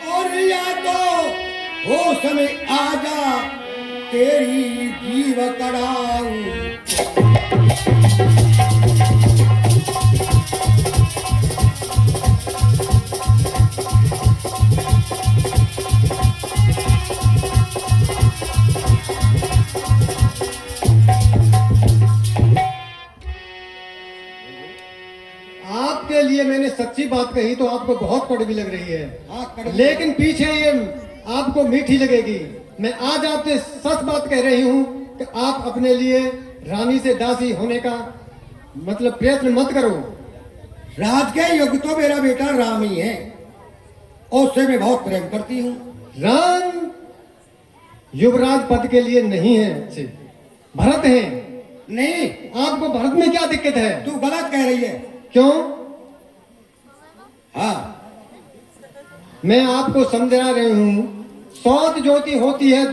और या तो होश में आजा तेरी जीव कड़ाऊं। आपके लिए मैंने सच्ची बात कही तो आपको बहुत कड़वी लग रही है, लेकिन पीछे ये आपको मीठी लगेगी। मैं आज आपसे सच बात कह रही हूँ कि आप अपने लिए रानी से दासी होने का मतलब प्रयत्न मत करो। राज के युग तो मेरा बेटा राम ही है और उससे मैं बहुत प्रेम करती हूँ। राम युवराज पद के लिए नहीं है, अच्छे भरत हैं। नहीं, आपको भरत में क्या दिक्कत है? तू गलत कह रही है। क्यों? हाँ, मैं आपको समझा रही हूँ। सौत ज्योति होती है,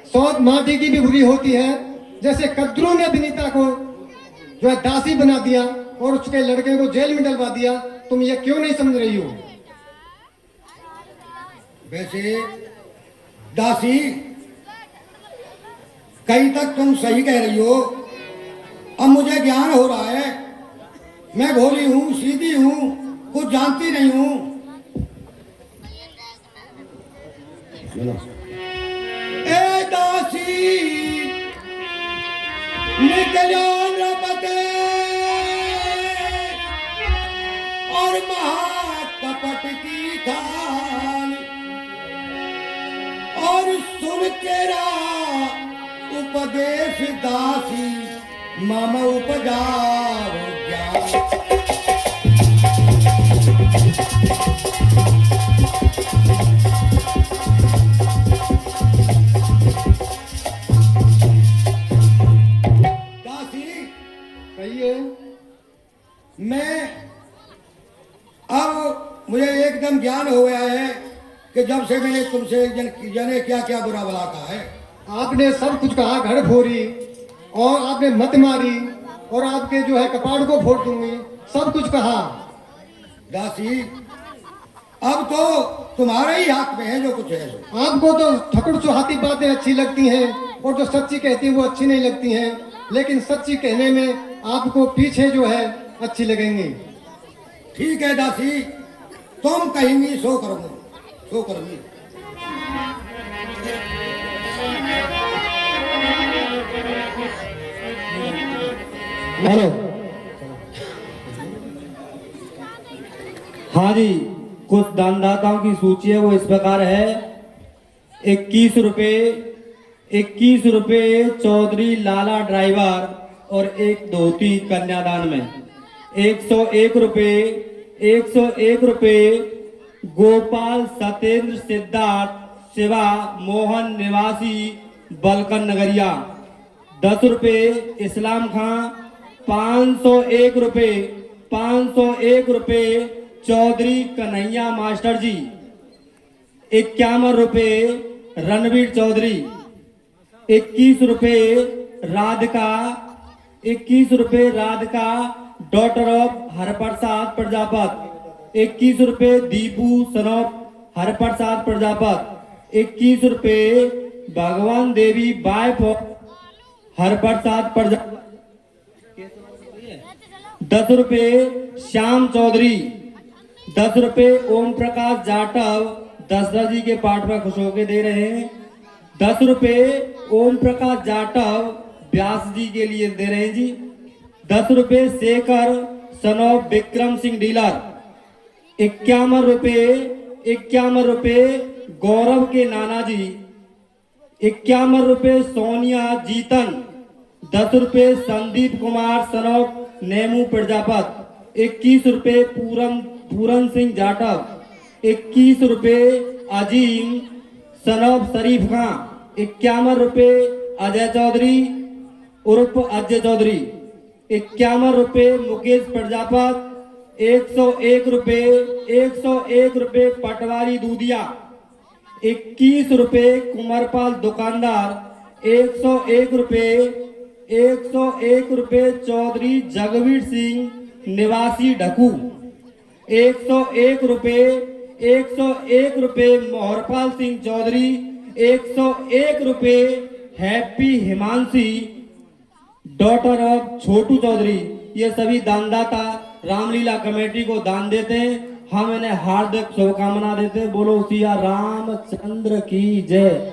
सौत माटी की भी बुरी होती है। जैसे कद्रू ने विनीता को जो है दासी बना दिया और उसके लड़के को जेल में डलवा दिया, तुम ये क्यों नहीं समझ रही हो? वैसे दासी कहीं तक तुम सही कह रही हो। अब मुझे ज्ञान हो रहा है, मैं भोली हूँ, सीधी हूँ, कुछ जानती नहीं हूँ। ए दासी निकलो नपते और महाकपट की खान और सुन तेरा उपदेश दासी मम उपजाओ ज्ञान। कहिए। मैं अब मुझे एकदम ज्ञान हो गया है कि जब से मैंने तुमसे जाने क्या क्या बुरा भला कहा है। आपने सब कुछ कहा, घर फोड़ी और आपने मत मारी और आपके जो है कपाड़ को फोड़ दूंगी, सब कुछ कहा। दासी अब तो तुम्हारे ही हाथ में है जो कुछ है। आपको तो ठकुर चुहाती बातें अच्छी लगती हैं और जो सच्ची कहती हैं वो अच्छी नहीं लगती हैं, लेकिन सच्ची कहने में आपको पीछे जो है अच्छी लगेंगी। ठीक है दासी, तुम कहेंगी सो करूंगा, सो करूंगी। हेलो। हाँ जी, कुछ दानदाताओं की सूची है वो इस प्रकार है। 21 रुपए चौधरी लाला ड्राइवर और एक धोती कन्यादान में। 101 रुपए गोपाल सत्येंद्र सिद्धार्थ शिवा मोहन निवासी बलकन नगरिया। 10 रुपए इस्लाम खां। 501 रुपए चौधरी कन्हैया मास्टर जी। 51 रुपए रणवीर चौधरी। 21 रुपए राधिका डॉटर ऑफ हरप्रसाद प्रजापत। 21 रुपए दीपू सन ऑफ हरप्रसाद प्रजापत। 21 रुपए भगवान देवी वाइफ ऑफ हरप्रसाद प्रजापत। 10 रुपए श्याम चौधरी। 10 रुपए ओम प्रकाश जाटव दशरथ जी के पाठ में खुश होके दे रहे हैं। 10 रुपए ओम प्रकाश जाटव व्यास जी के लिए दे रहे हैं जी। 10 रुपए Shekhar son of Vikram Singh dealer. 51 रुपए गौरव के नाना जी। 51 रुपए सोनिया जीतन। 10 रुपए संदीप कुमार सन ऑफ नेमू प्रजापत। 21 रुपए पूरन सिंह जाटव। 21 रुपए अजीम सन ऑफ शरीफ खां। 51 रुपए अजय चौधरी उर्फ अजय चौधरी। 51 रुपए मुकेश प्रजापत। 101 रुपए पटवारी दूधिया। 21 रुपए कुंवरपाल दुकानदार। 101 रुपए चौधरी जगवीर सिंह निवासी ढकू। 101 रुपए मोहरपाल सिंह चौधरी। 101 रुपए हैप्पी हिमांशी डॉटर ऑफ छोटू चौधरी। ये सभी दानदाता रामलीला कमेटी को दान देते हैं। हम इन्हें हार्दिक शुभकामना देते हैं। बोलो सिया रामचंद्र की जय।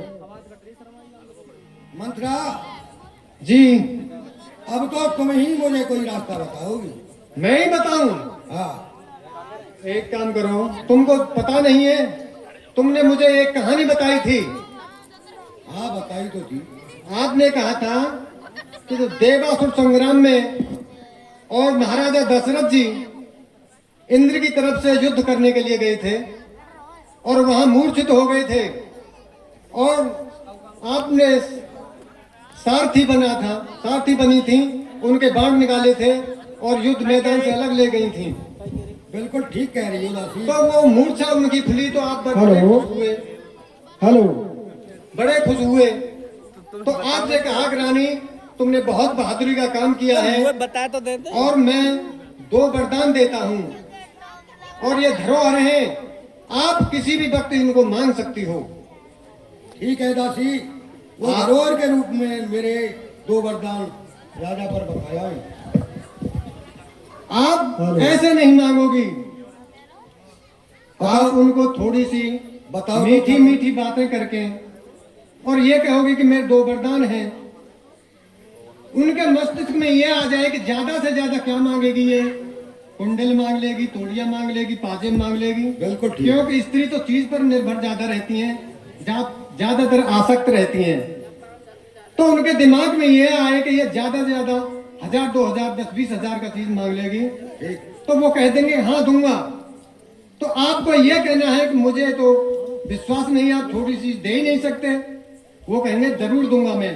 मंत्रा जी, अब तो तुम ही मुझे कोई रास्ता बताओगी। मैं ही बताऊं? हाँ, एक काम करो, तुमको पता नहीं है, तुमने मुझे एक कहानी बताई थी। हाँ बताई तो थी। आपने कहा था कि जो देवासुर संग्राम में और महाराजा दशरथ जी इंद्र की तरफ से युद्ध करने के लिए गए थे और वहां मूर्छित हो गए थे और आपने सारथी बनी थी, उनके बाण निकाले थे और युद्ध मैदान से अलग ले गई थी। बिल्कुल ठीक कह रही हो दासी। तो वो मूर्छा उनकी खुली तो आप बड़े हेलो। खुश हुए, हेलो। बड़े खुश हुए। तो आपसे कहा कि रानी तुमने बहुत बहादुरी का काम किया है बताया तो देते। और मैं 2 वरदान देता हूं और ये धरोहर है, आप किसी भी वक्त इनको मांग सकती हो। ठीक है दासी, वो धरोहर के रूप में मेरे 2 वरदान राजा पर बकाया है। आप ऐसे नहीं मांगोगी, आप उनको थोड़ी सी बताओ तो मीठी मीठी बातें करके और ये कहोगे कि मेरे 2 वरदान हैं। उनके मस्तिष्क में ये आ जाए कि ज्यादा से ज्यादा क्या मांगेगी, ये कुंडल मांग लेगी, तोड़िया मांग लेगी, पाजेब मांग लेगी। बिल्कुल ठीक। क्योंकि स्त्री तो चीज पर निर्भर ज्यादा रहती हैं, ज्यादातर आसक्त रहती हैं। तो उनके दिमाग में ये आए कि ये ज्यादा से ज्यादा 1000, 2000, 10, 20 हजार का चीज मांग लेगी, तो वो कह देंगे हाँ दूंगा। तो आपको ये कहना है कि मुझे तो विश्वास नहीं, आप थोड़ी सी दे ही नहीं सकते। वो कहेंगे जरूर दूंगा मैं।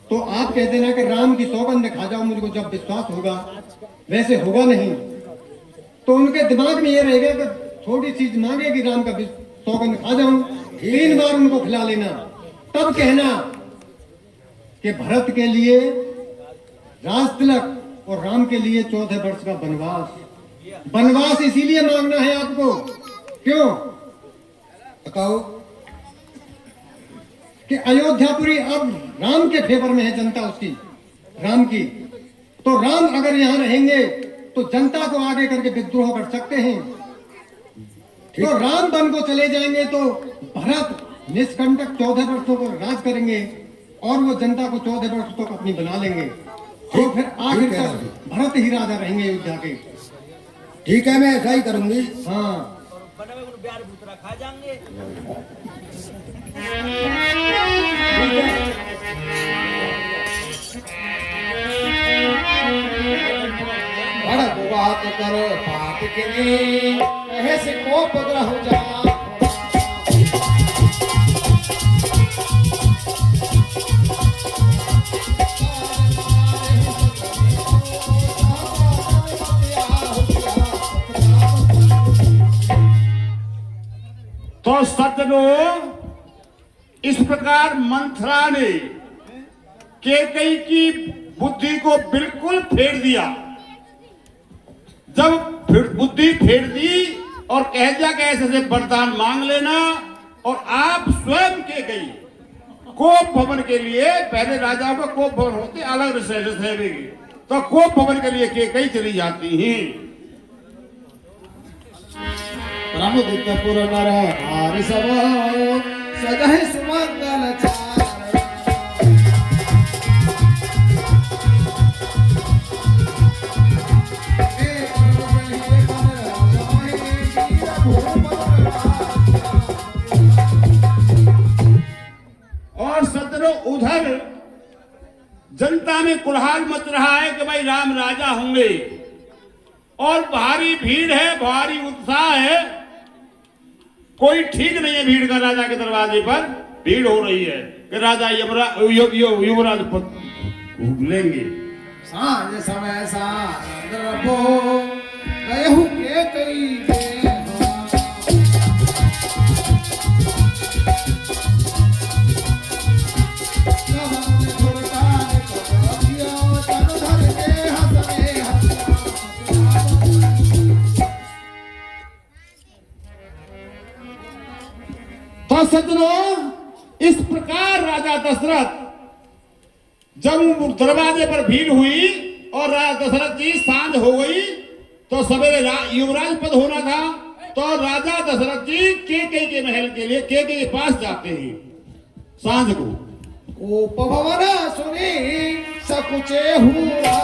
तो आप कह देना कि राम की सौगंध खा जाओ, मुझको जब विश्वास होगा, वैसे होगा नहीं। तो उनके दिमाग में ये रहेगा कि थोड़ी चीज मांगेगी, राम का सौगंध खा जाऊं, 3 बार उनको खिला लेना। तब कहना कि भरत के लिए राज तिलक और राम के लिए 14 वर्ष का वनवास इसीलिए मांगना है आपको। क्यों बताओ? कि अयोध्यापुरी अब राम के फेवर में है, जनता उसकी, राम की। तो राम अगर यहाँ रहेंगे तो जनता को आगे करके विद्रोह कर सकते हैं। तो राम वन को चले जाएंगे तो भरत निष्कंटक 14 वर्षों को राज करेंगे और वो जनता को 14 वर्ष तक अपनी बना लेंगे। तो फिर आखिर ठीक है। तक भरत ही राजा रहेंगे अयोध्या के। ठीक है, मैं ऐसा ही करूंगी। हाँ बड़ बात कर बात के लिए ऐसे को पग्रह जा तो सज्जनो इस प्रकार मंथरा ने कैकेयी की बुद्धि को बिल्कुल फेर दिया। जब बुद्धि फेर दी और कह दिया कि ऐसे से वरदान मांग लेना और आप स्वयं कैकेयी कोप भवन के लिए, पहले राजाओं का कोप भवन होते अलग रहे, तो कोप भवन के लिए कैकेयी चली जाती हैं। प्रमुदितपुर नर नारी सब सजहि सुमंगल चार। और सज्जनों उधर जनता में कुल्हाल मच रहा है कि भाई राम राजा होंगे और भारी भीड़ है, भारी उत्साह है। कोई ठीक नहीं है भीड़ का। राजा के दरवाजे पर भीड़ हो रही है कि राजा युवराज पद लेंगे। सांझ समय तो सज्जनों इस प्रकार राजा दशरथ जब दरवाजे पर भीड़ हुई और राजा दशरथ जी सांझ हो गई तो सवेरे युवराज पद होना था। तो राजा दशरथ जी कैकेयी के महल के लिए कैकेयी के पास जाते हैं सांझ को। उपभवन सुनी सकुचे हुआ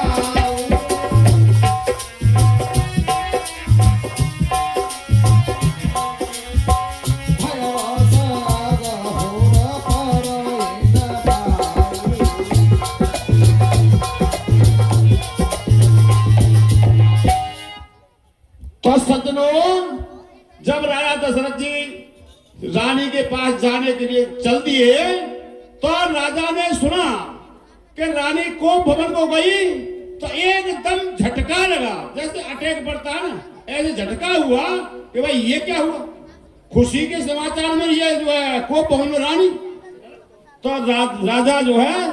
तो सज्जनों जब राजा दशरथ जी रानी के पास जाने के लिए चल दिए तो राजा ने सुना कि रानी कोप भवन को गई तो एकदम झटका लगा, जैसे अटैक पड़ता है ना, ऐसे झटका हुआ कि भाई ये क्या हुआ। खुशी के समाचार में ये जो है कोप भवन में रानी। तो राजा जो है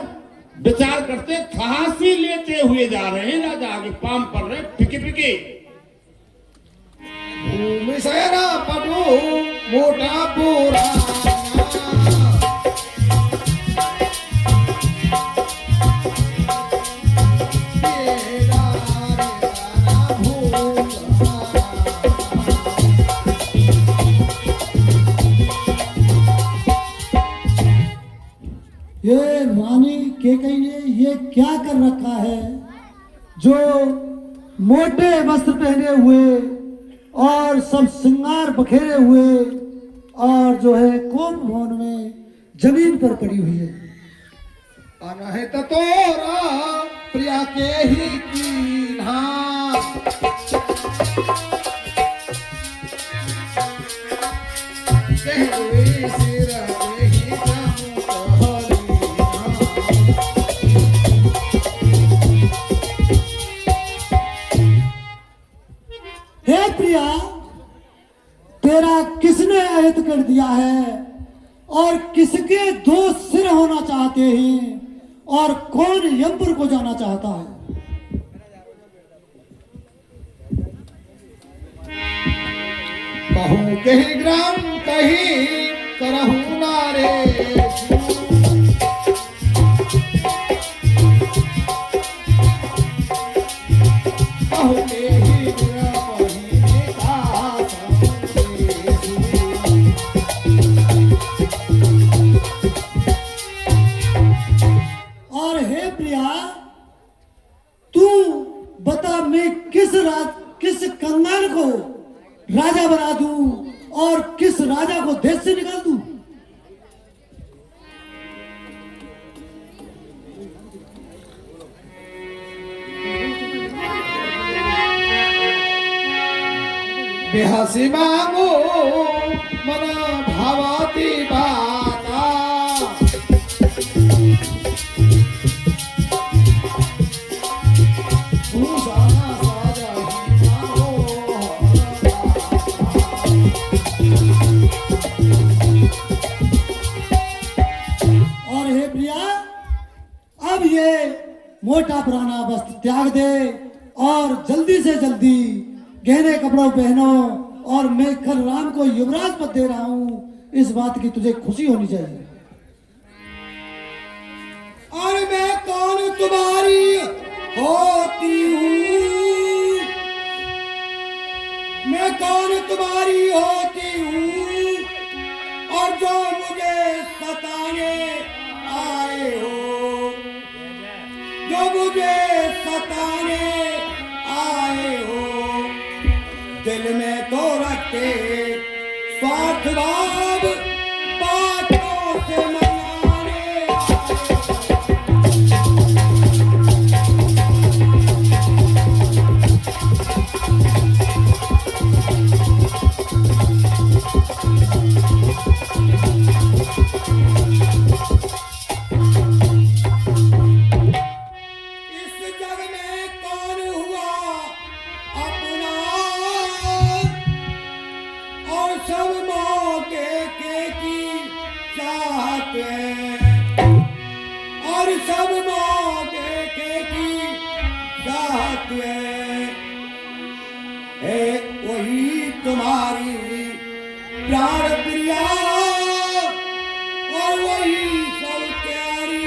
विचार करते फांसी लेते हुए जा रहे हैं। राजा आगे पाम पड़ रहे फिके फिके। मिसरा पटू मोटा पूरा ये रानी कैकेयी ने ये क्या कर रखा है, जो मोटे वस्त्र पहने हुए और सब श्रृंगार बखेरे हुए और जो है कोप भवन में जमीन पर पड़ी हुई है। अनहित तोरा प्रिया के ही कीन्हा कहवे सिर देहि जमु कहलीना। हे प्रिया, तेरा किसने अहित कर दिया है और किसके दो सिर होना चाहते हैं और कौन यमपुर को जाना चाहता है? कहूँ कहीं ग्राम कहीं करहूँ नारे कहूँ कहीं ग्राम कहीं राजा बना दूं और किस राजा को देश से निकाल दूं। बेहसी मांगो मन भावती बाता भूषण साजा और हे प्रिया, अब ये मोटा पुराना वस्त्र त्याग दे और जल्दी से जल्दी गहने कपड़ों पहनो। और मैं कल राम को युवराज पद दे रहा हूं, इस बात की तुझे खुशी होनी चाहिए। और मैं कौन तुम्हारी होती हूँ, मैं कौन तुम्हारी होती हूँ, और जो मुझे सताने आए हो, जो मुझे सताने आए हो, दिल में तो रखते स्वार्थ भाव, बातों से मनाने इस जग में कौन हुआ अपना, और सब मौके की चाहते, और सब मौके की चाहते है, वही तुम्हारी प्यार प्रिया, और वही सब प्यारी।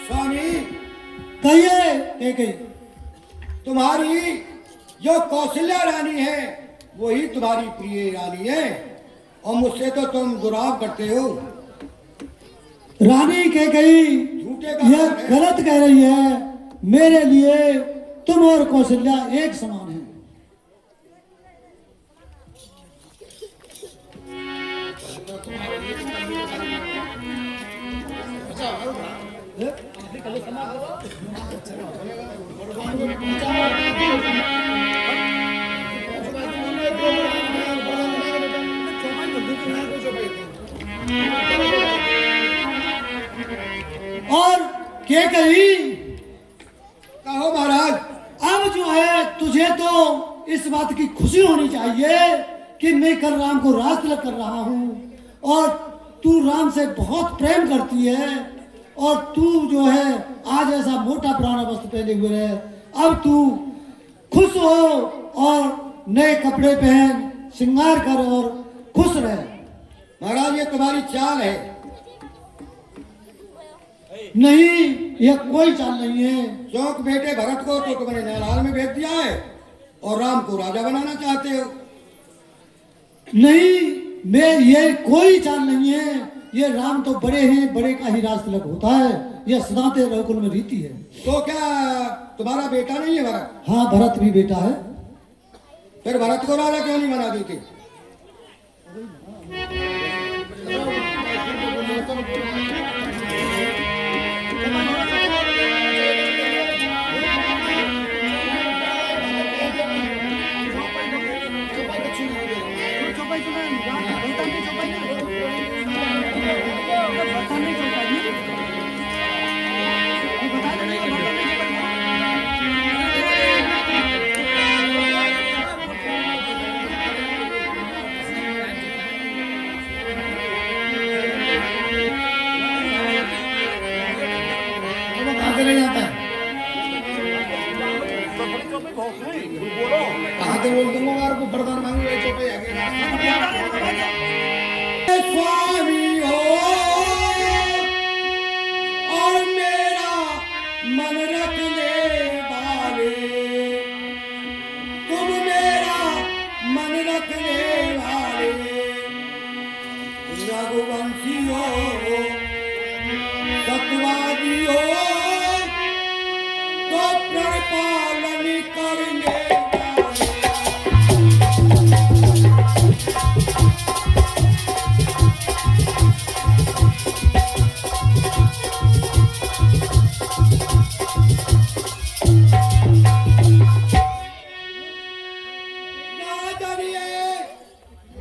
स्वामी कहिए कही। तुम्हारी जो कौशल्या रानी है वही तुम्हारी प्रिय रानी है, और मुझसे तो तुम दुराव करते हो। रानी कह गई झूठे का यह है। गलत कह रही है, मेरे लिए तुम और कौशल्या एक समान है। और क्या कही? कहो महाराज। अब जो है तुझे तो इस बात की खुशी होनी चाहिए कि मैं कल राम को राज तिलक कर रहा हूँ, और तू राम से बहुत प्रेम करती है, और तू जो है आज ऐसा मोटा पुराना वस्त्र पहने हुए है। अब तू खुश हो और नए कपड़े पहन, श्रृंगार कर और खुश रहे। महाराज ये तुम्हारी चाल है। नहीं, यह कोई चाल नहीं है। चौक बेटे भरत को तो तुमने नैलाल में भेज दिया है, और राम को राजा बनाना चाहते हो। नहीं, मैं ये कोई चाल नहीं है। ये राम तो बड़े हैं, बड़े का ही राज तिलक होता है, यह सदाते रघुकुल में रीति है। तो क्या तुम्हारा बेटा नहीं है भरत? हाँ, भरत भी बेटा है। फिर भरत को राजा क्यों नहीं बना देते? रघुवंशी हो सत्यवादी हो तो प्रण पालन करने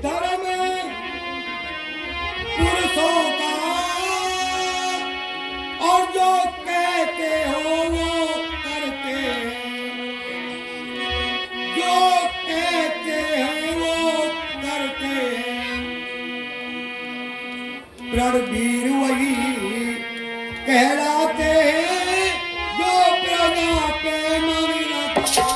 धर्म पुरुषों का और जो कहते हो वो करते हैं, जो कहते हैं वो करते हैं। रणवीर वही कहलाते हैं जो प्रजा पे मन रखते हैं।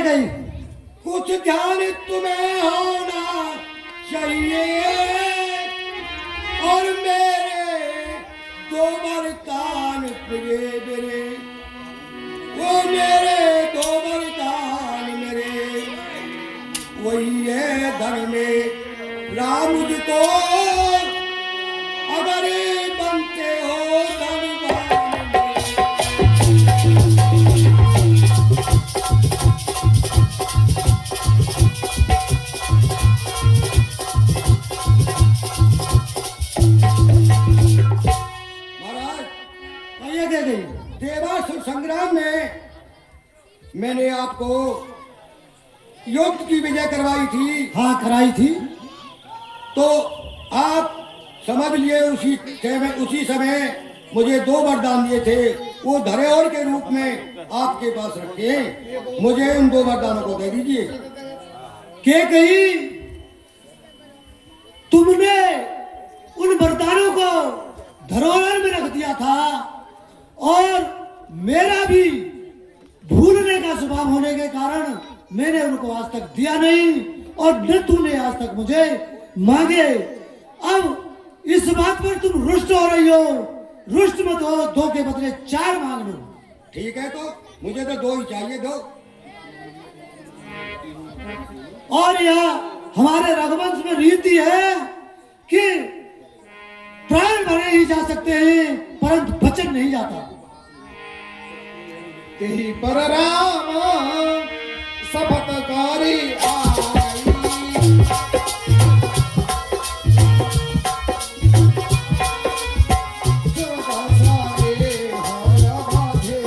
गई कुछ ध्यान तुम्हें होना चाहिए और मेरे दो वरदान प्रिय मेरे, वो मेरे दो वरदान मेरे वही है धर्म राम मुझको अगर बनते हो धनवान देवासुर संग्राम में मैंने आपको युद्ध की विजय करवाई थी। हाँ कराई थी। तो आप समझ लिए उसी समय मुझे दो वरदान दिए थे, वो धरोहर के रूप में आपके पास रखे, मुझे उन दो वरदानों को दे दीजिए। के कही तुमने उन वरदानों को धरोहर में रख दिया था और मेरा भी भूलने का स्वभाव होने के कारण मैंने उनको आज तक दिया नहीं और न तूने आज तक मुझे मांगे। अब इस बात पर तुम रुष्ट हो रही हो। रुष्ट मत हो, दो के बदले चार मांग लो। ठीक है, तो मुझे तो दो ही चाहिए, दो। और यह हमारे रघुवंश में रीति है कि प्राण भरे ही जा सकते हैं परंतु वचन नहीं जाता। तेहि पर राम शपथकारी आई, जो बसावे हर बाधे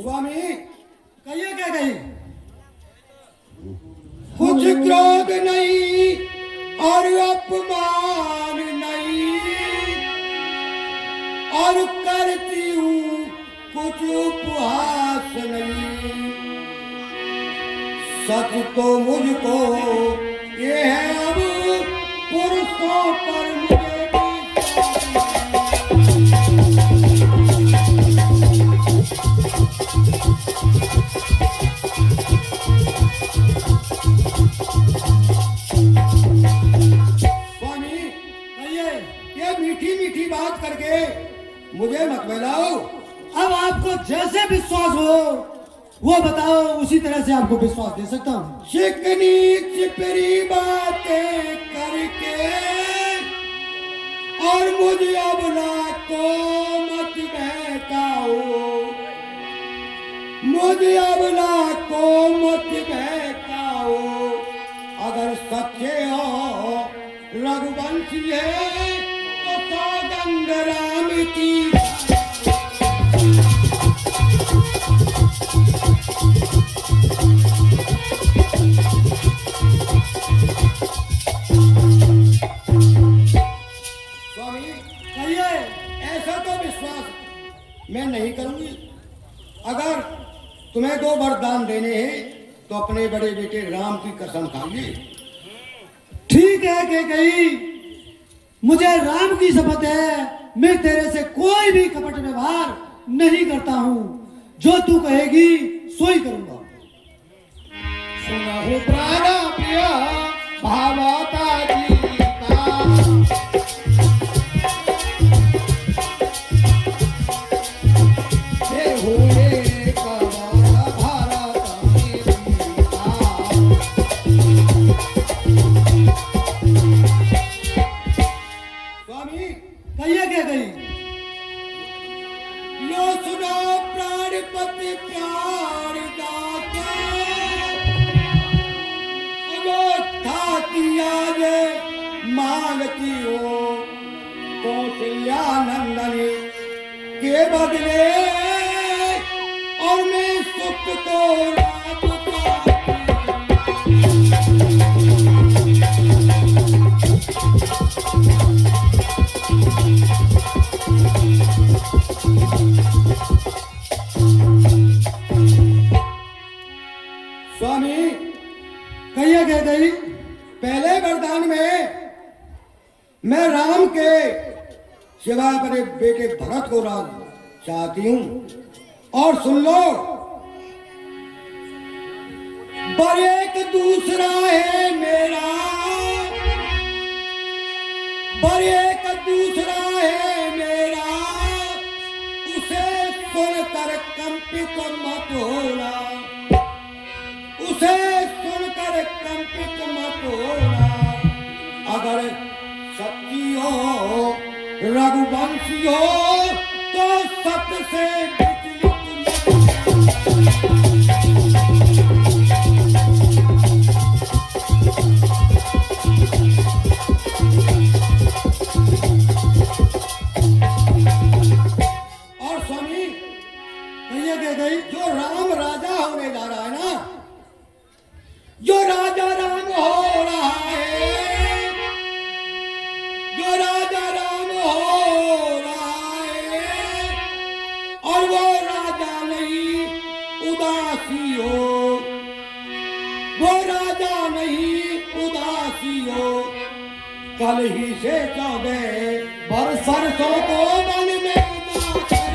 स्वामी कहिए क्या कही? कुछ क्रोध नहीं और अपमान नहीं और करती हूँ कुछ उपहास नहीं। सच तो मुझको ये है अब पुरुषों पर मुझे मीठी मीठी बात करके मुझे मत बहलाओ। अब आपको जैसे विश्वास हो वो बताओ, उसी तरह से आपको विश्वास दे सकता हूँ। चिकनी चिपरी बातें करके और मुझे अबला को मत बहकाओ, मुझे अबला को मत बहकाओ। अगर सच्चे हो रघुवंशी है तो सौगंध राम की। स्वामी कहिए। ऐसा तो विश्वास मैं नहीं करूंगी। अगर तुम्हें दो वरदान देने हैं तो अपने बड़े बेटे राम की कसम खाइए। ठीक है कि कही मुझे राम की शपथ है, मैं तेरे से कोई भी कपट व्यवहार नहीं करता हूँ। जो तू कहेगी सो ही करूंगा। सुनहु प्राण प्रिय भावता जीता हे हुए कमल भारत में जीता। स्वामी कहिए क्या गई? लो सुनो प्राणपति प्राण दाता जो ठाकिया जे मांगती हो कौशल्या नंदनी के बदले और मैं सुख को स्वामी कहिए क्या गई? पहले वरदान में मैं राम के सिवाय अपने बेटे भरत को राज चाहती हूं और सुन लो पर एक दूसरा है मेरा पर एक दूसरा है मेरा उसे सुनकर कंपित मत होना उसे सुनकर कंपित मत होना अगर सच्ची हो रघुवंशी हो तो सत्य से विचलित और स्वामी कहिए क्या गई? जो राम राजा होने जा रहा है ना जो राजा राम हो रहा है जो राजा राम हो रहा है और वो राजा नहीं उदासी हो वो राजा नहीं उदासी हो कल ही से 14 सरसों को वन में जाकर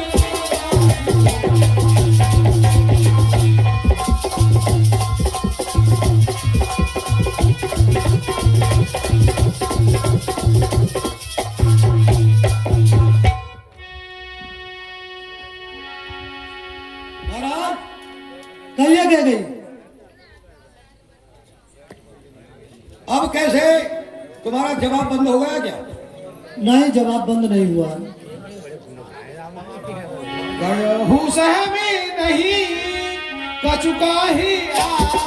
महाराज कहिए क्या गई? अब कैसे तुम्हारा जवाब बंद हो गया क्या? नहीं, जवाब बंद नहीं हुआ। गयहु सहमी नहीं कचुका ही आवा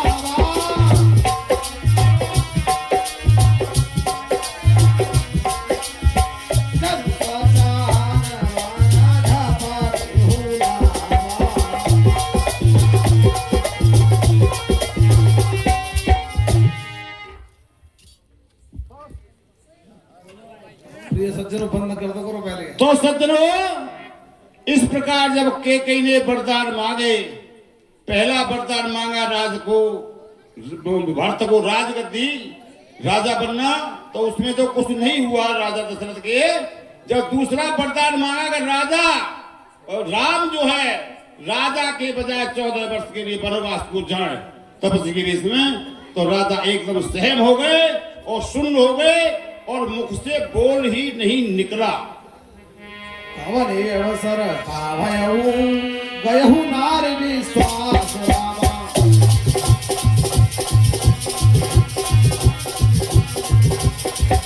जब पहचान वाला झपट हुआ। प्रिय सज्जनों, बंद कर दो, करो पहले। तो सज्जनों, इस प्रकार जब केकई ने वरदान मांगे, पहला वरदान मांगा राज को, भरत को राजगद्दी, राजा बनना, तो उसमें तो कुछ नहीं हुआ राजा दशरथ के। जब दूसरा वरदान मांगा कि राजा और राम जो है राजा के बजाय 14 वर्ष के लिए वनवास को जाए तपस्या के बीच में, तो राजा एकदम सहम हो गए और सुन्न हो गए और मुख से बोल ही नहीं निकला। भवने अवसर पावयहु गयहु नारी विश्वास रामा।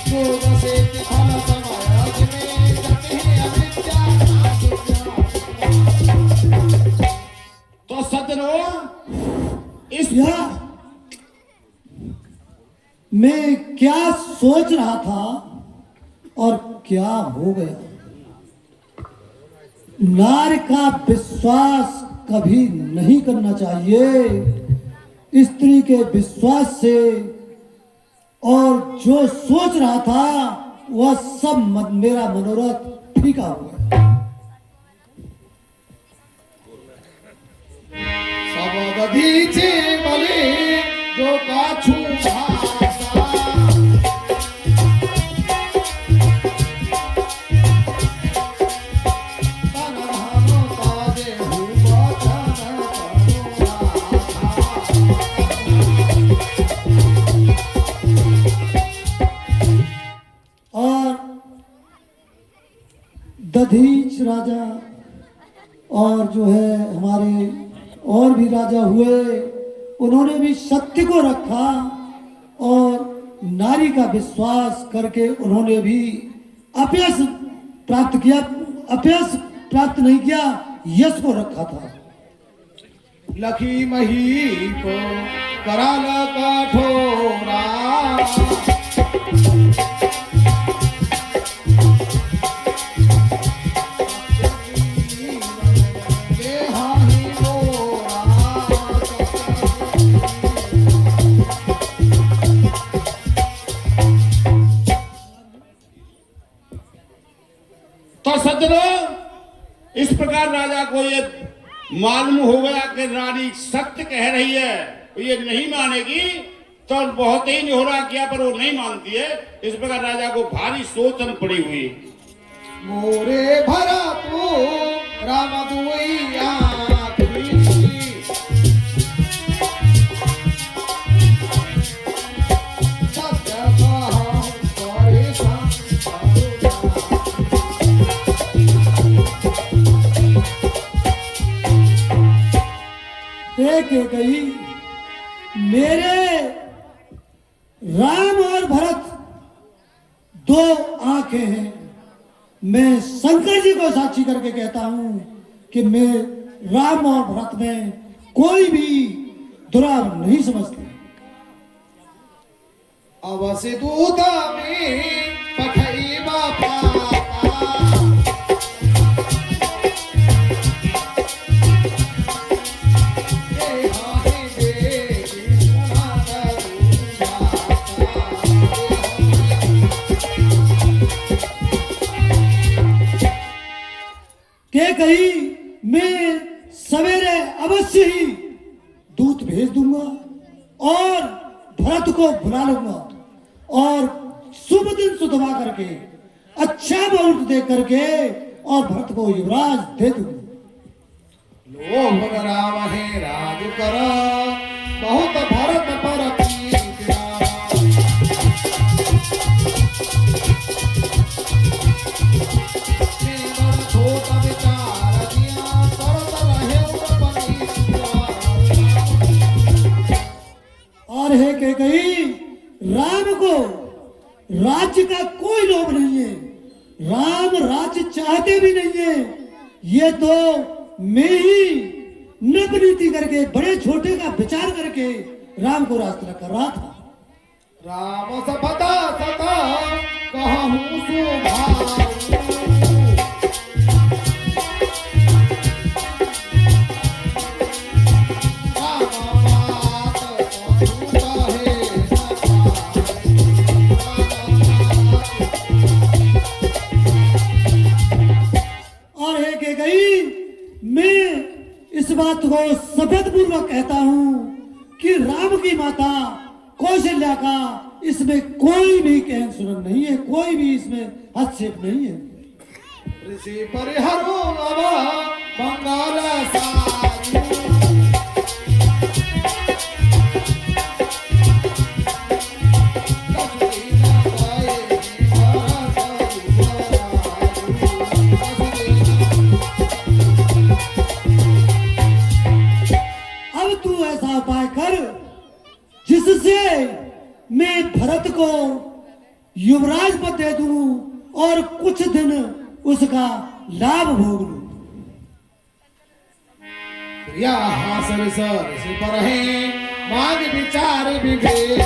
दुर्दशेति फल समय अग्नि गति अविद्या तो सज्जनों, इस या मैं क्या सोच रहा था और क्या हो गया। नारी का विश्वास कभी नहीं करना चाहिए। स्त्री के विश्वास से और जो सोच रहा था वह सब मेरा मनोरथ फीका हो गया। सब दधीचे बले जो काछू भाषा तन हम ताजे हु बचा। दीक्ष राजा और जो है हमारे और भी राजा हुए, उन्होंने भी सत्य को रखा और नारी का विश्वास करके उन्होंने भी अपयश प्राप्त किया, अपयश प्राप्त नहीं किया, यश को रखा था। लखी मही को कराल कठोरा तो सज्जनों, इस प्रकार राजा को ये मालूम हो गया कि रानी सत्य कह रही है, ये नहीं मानेगी, तो बहुत ही निहोरा किया पर वो नहीं मानती है। इस प्रकार राजा को भारी सोचन पड़ी हुई। मोरे भरा तू राम दुइया कही मेरे राम और भरत दो आंखें हैं। मैं शंकर जी को साक्षी करके कहता हूं कि मैं राम और भरत में कोई भी दुराव नहीं समझती। अवश्य दूता में पठई बापा के कही मैं सवेरे अवश्य ही दूत भेज दूंगा और भरत को बुला लूंगा और शुभ दिन सुधवा करके अच्छा मुहूर्त दे करके और भरत को युवराज दे दूंगा। लोभ राम है राज कर बहुत भरत पर प्रीत राम। और है के कही राम को राज्य का कोई लोभ नहीं है, राम राज्य चाहते भी नहीं है। ये तो मैं ही नवनीति करके बड़े छोटे का विचार करके राम को रास्ता कर रहा था। राम सपता सता कहूँ सुभाऊ इस बात को शपथ पूर्वक कहता हूं कि राम की माता कौशल्या का इसमें कोई भी कहन सुनन नहीं है, कोई भी इसमें हस्तक्षेप नहीं है। ऋषि परिहरो नवा बंगाल सारी जिससे मैं भरत को युवराज पद दे दूं और कुछ दिन उसका लाभ भोग लूं। सर सर पर है मांग विचार विवेक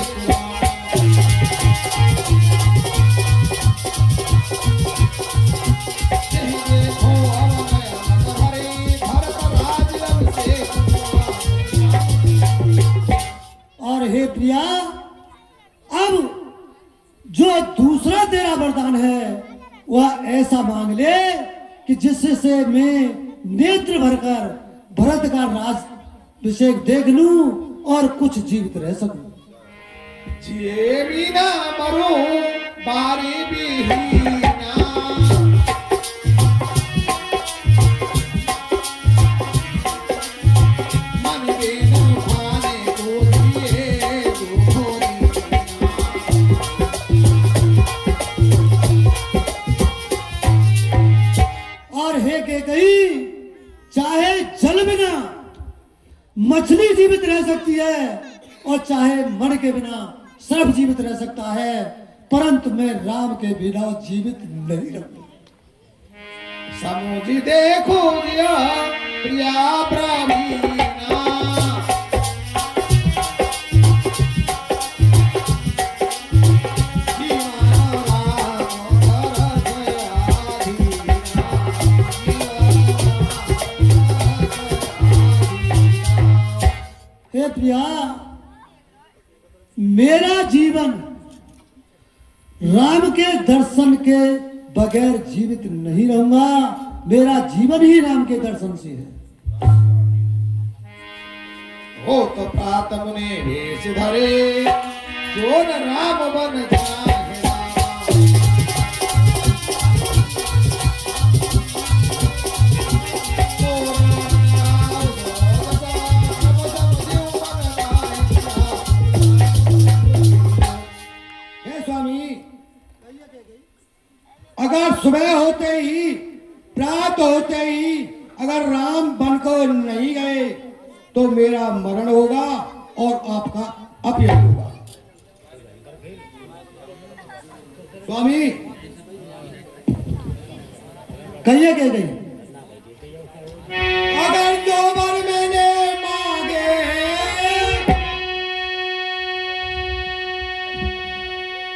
और हे प्रिया, अब जो दूसरा तेरा वरदान है वह ऐसा मांग ले कि जिससे मैं नेत्र भरकर भरत का राजाभिषेक देख लूं और कुछ जीवित रह सकूं। जिए बिना मरो बारी भी मछली जीवित रह सकती है और चाहे मन के बिना सर्प जीवित रह सकता है, परंतु मैं राम के बिना जीवित नहीं रहूंगा। समुझ देखो दिया प्रिया ब्राह्मीना हे प्रिया, मेरा जीवन राम के दर्शन के बगैर जीवित नहीं रहूंगा। मेरा जीवन ही राम के दर्शन से है। हो तो प्रात मुने भेष धरे जो न राम बन जाए हे स्वामी, अगर सुबह होते ही, प्रात होते ही अगर राम बनकर नहीं गए तो मेरा मरण होगा और आपका अपयश होगा। स्वामी, कहिए कह गई, अगर जो वर मैंने मांगे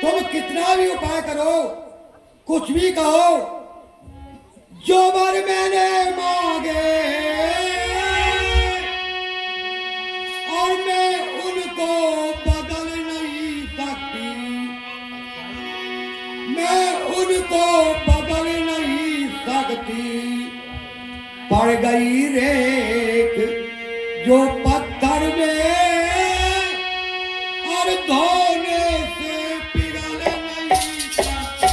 तुम कितना भी उपाय करो, कुछ भी कहो, जो वर मैंने मांगे और मैं उनको बदल नहीं सकती, मैं उनको बदल नहीं सकती। पड़ गई रेत जो पत्थर में और धोने से पिघल नहीं सकती।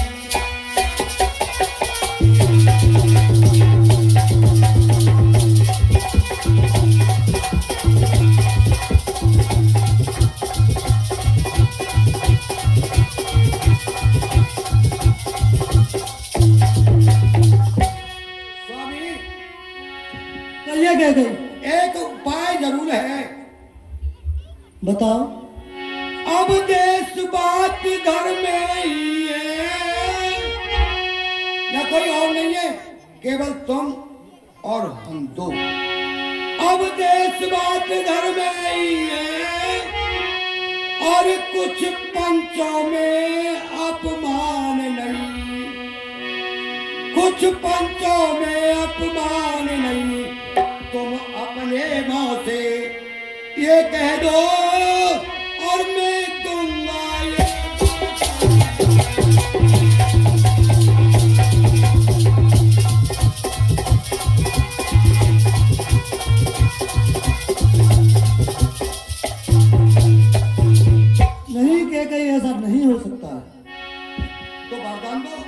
स्वामी, कहिए कह गई, एक उपाय जरूर है। बताओ। अब देश बात घर में ही है, या कोई और नहीं है, केवल तुम और हम दो। अब देश बात घर में ही है और कुछ पंचों में अपमान नहीं, कुछ पंचों में अपमान नहीं। तुम अपने माँ से ये कह दो और मैं दूंगा ये। नहीं कह गई, ऐसा नहीं हो सकता। तो वरदान दो।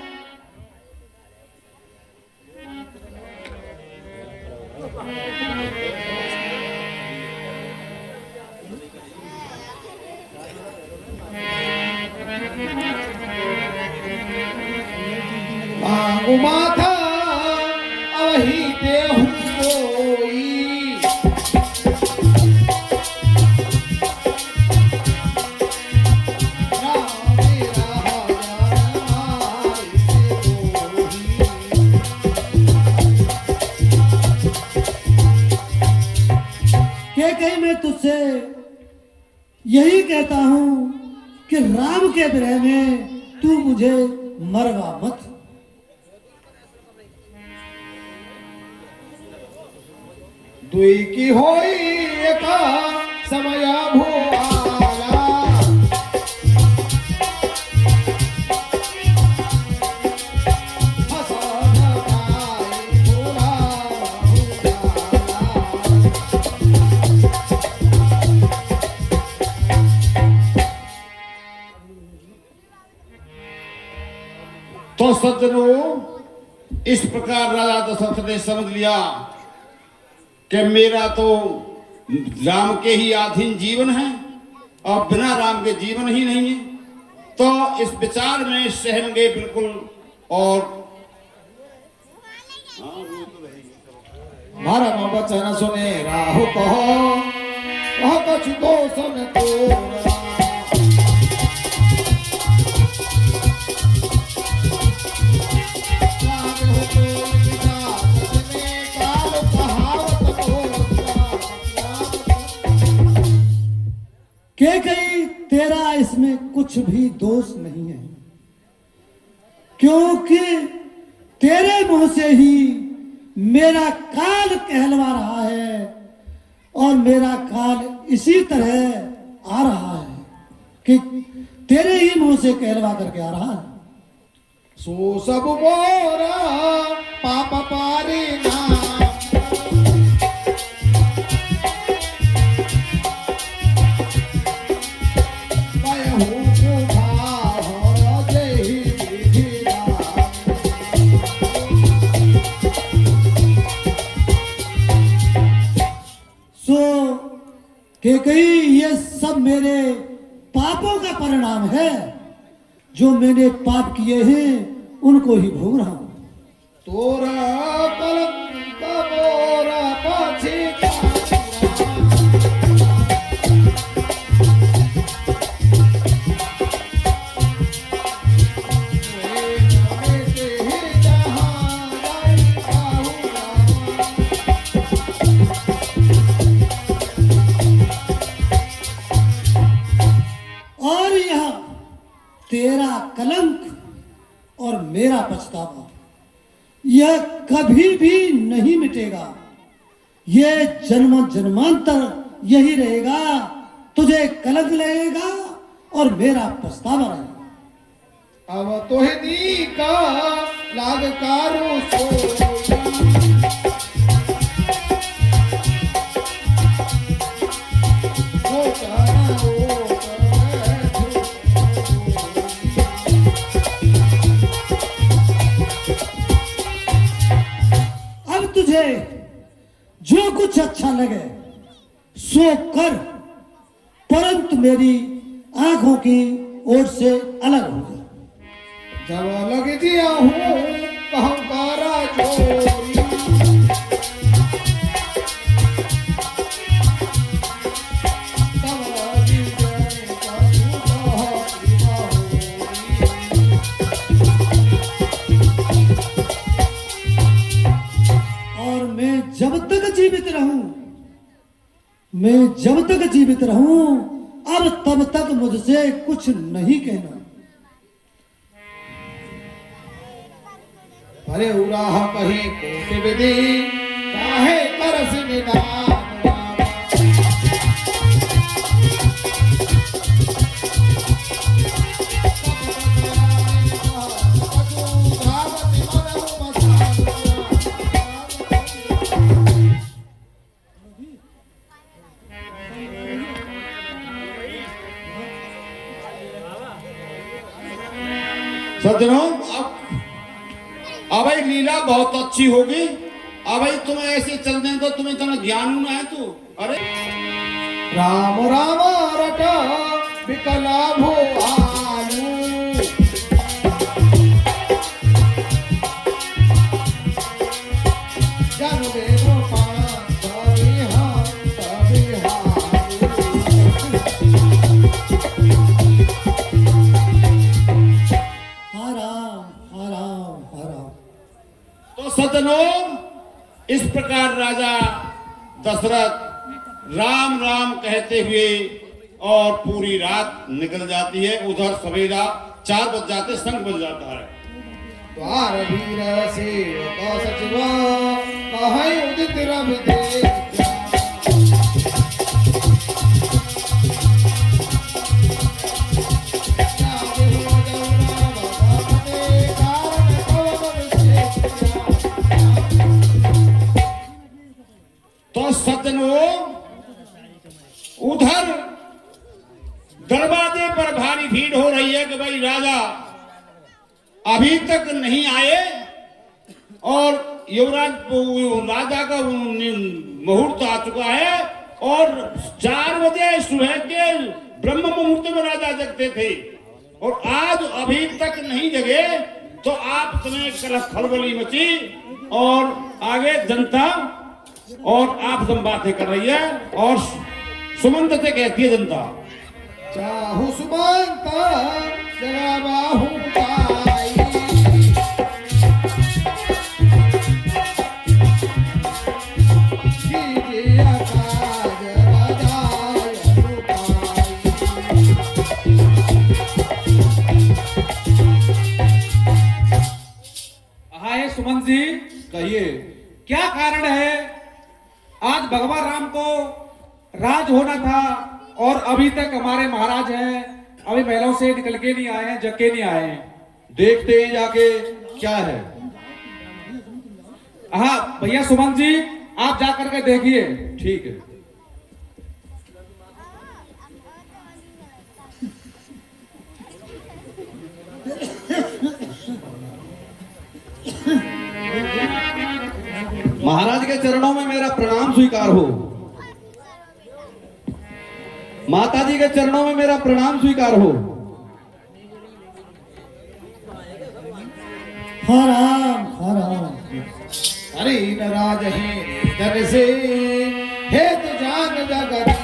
मांगू माथा अवही देहु कोई राम मेरा हजार कह कहीं मैं तुझसे यही कहता हूं कि राम के विरह में तू मुझे मरवा मत। दुई की होई एका समय भुआला हसन भाई भोला तो सज्जनों, इस प्रकार राजा दशरथ ने समझ लिया कि मेरा तो राम के ही अधीन जीवन है और बिना राम के जीवन ही नहीं है। तो इस विचार में सहन गए बिल्कुल। और मारा वचन सुने राहु कहो कुछ दोष न तोरा के कहीं तेरा इसमें कुछ भी दोष नहीं है, क्योंकि तेरे मुंह से ही मेरा काल कहलवा रहा है और मेरा काल इसी तरह आ रहा है कि तेरे ही मुंह से कहलवा करके आ रहा है। सो सब मोरा पाप पारी ना कि कहीं ये सब मेरे पापों का परिणाम है, जो मैंने पाप किए हैं उनको ही भोग रहा हूं। तोरा कलंक मोरा पछिता तेरा कलंक और मेरा पछतावा यह कभी भी नहीं मिटेगा, यह जन्म जन्मांतर यही रहेगा। तुझे कलंक लगेगा और मेरा पछतावा रहेगा। अब तो है दी का लाग कारो सो तुझे जो कुछ अच्छा लगे सो कर, परंतु मेरी आंखों की ओर से अलग हो जा। जब लग दिया हूँ अहंकारा चोरी तब लगी और मैं जब तक जीवित रहूं, मैं जब तक जीवित रहूं, अब तब तक मुझसे कुछ नहीं कहना। अरे उराह कहीं कोटि विधि काहे करस निदान सज्जनों, अब भाई लीला बहुत अच्छी होगी। अब भाई तुम्हें ऐसे चल दें तो तुम्हें इतना ज्ञान ना है तू। अरे राम राम रटा विकला भो आलू जन देव सज्जनों, इस प्रकार राजा दशरथ राम राम कहते हुए और पूरी रात निकल जाती है। उधर सवेरा 4 बज जाते, संग बज जाता है। द्वार वीर सेवक सचिवा कहाई उदित रवि देव तो सज्जनों, उधर दरवाजे पर भारी भीड़ हो रही है कि भाई राजा अभी तक नहीं आए और युवराज राजा का मुहूर्त आ चुका है और 4 बजे सुबह के ब्रह्म मुहूर्त में राजा जगते थे और आज अभी तक नहीं जगे। तो आप तुम्हें खलबली मची और आगे जनता और आप सब बातें कर रही है और सुमंत से कहती है जनता। चाहू सुमंत जरा बाहु पाई, कीजिए काज राजाय सुपाई। हाय सुमन जी, कहिए। क्या कारण है आज भगवान राम को राज होना था और अभी तक हमारे महाराज हैं, अभी महलों से निकल के नहीं आए हैं, जग के नहीं आए हैं। देखते हैं जाके क्या है। हाँ भैया सुमन जी, आप जा करके देखिए। ठीक है। महाराज के चरणों में मेरा प्रणाम स्वीकार हो। माता जी के चरणों में मेरा प्रणाम स्वीकार हो। हर राम हर राम। हरि नाराज है जन से हेत जान जगती।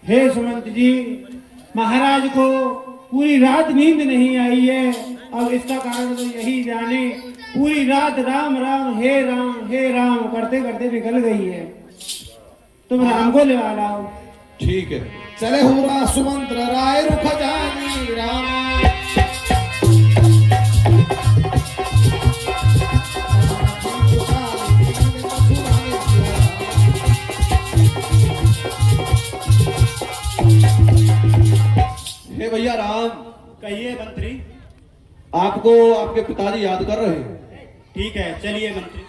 हे सुमंत जी, महाराज को पूरी रात नींद नहीं आई है। अब इसका कारण तो यही जाने, पूरी रात राम राम हे राम करते करते निकल गई है। तुम राम को ले लाओ। ठीक है। चले हुआ सुमंत्र राय रुख जानी राम। हे भैया राम। कहिए मंत्री। आपको आपके पिताजी याद कर रहे हैं। ठीक है, चलिए मंत्री।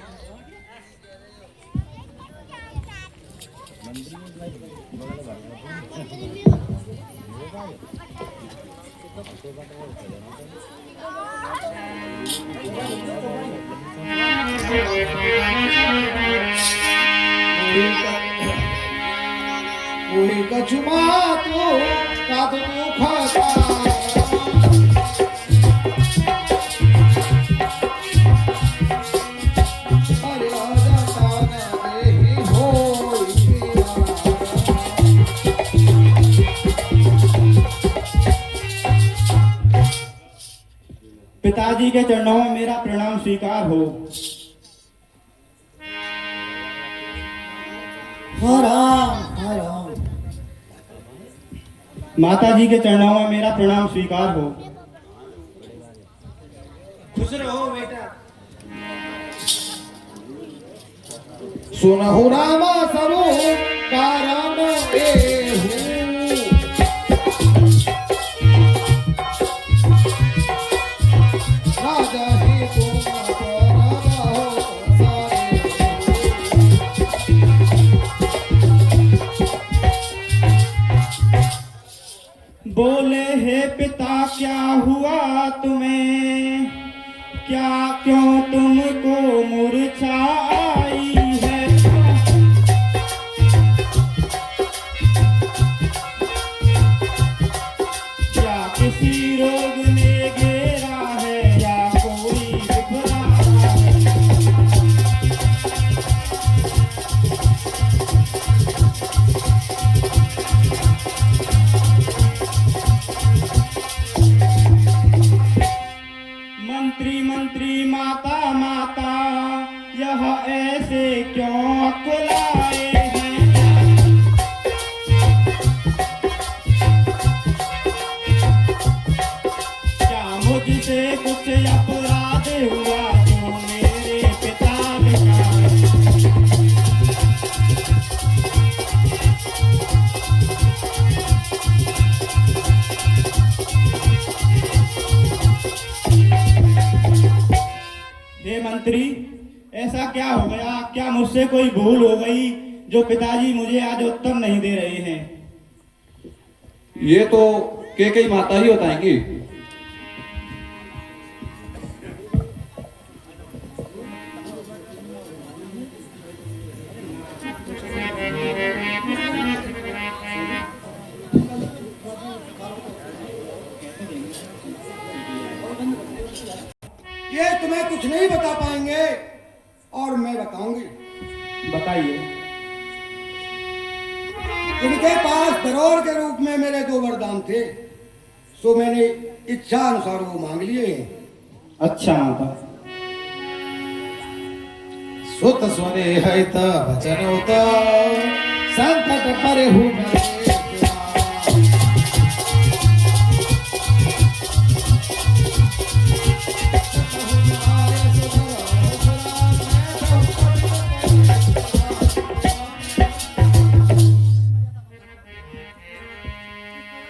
पूरी कछुमा तो काद दुखता। हरि राजा ताना देहि होई पिताजी के चरणों में मेरा प्रणाम स्वीकार हो। हर राम हर राम। माता जी के चरणों में मेरा प्रणाम स्वीकार हो। खुश रहो बेटा। सुनहु रामा सबो कारण एहू। राजा ही तुम करबहो सारे। बोले हे पिता क्या हुआ तुम्हें, क्या क्यों तुमको मूर्छा आई है। क्या किसी रोग ने घेरा है या कोई विपदा है। मंत्री मंत्री माता माता यह ऐसे क्यों अकुलाए हैं। क्या मुझसे कुछ अपराध हुआ जो मेरे पिता बिगाड़े। हे मंत्री, ऐसा क्या हो गया, क्या मुझसे कोई भूल हो गई जो पिताजी मुझे आज उत्तर नहीं दे रहे हैं। ये तो केकई माता ही बताएंगी। ये तुम्हें कुछ नहीं बता पाएंगे और मैं बताऊंगी। बताइए। इनके पास धरोहर के रूप में मेरे 2 वरदान थे, सो मैंने इच्छा अनुसार वो मांग लिए हैं। अच्छा माता। सुत स्वरे है त वचन होत संकट परे हूँ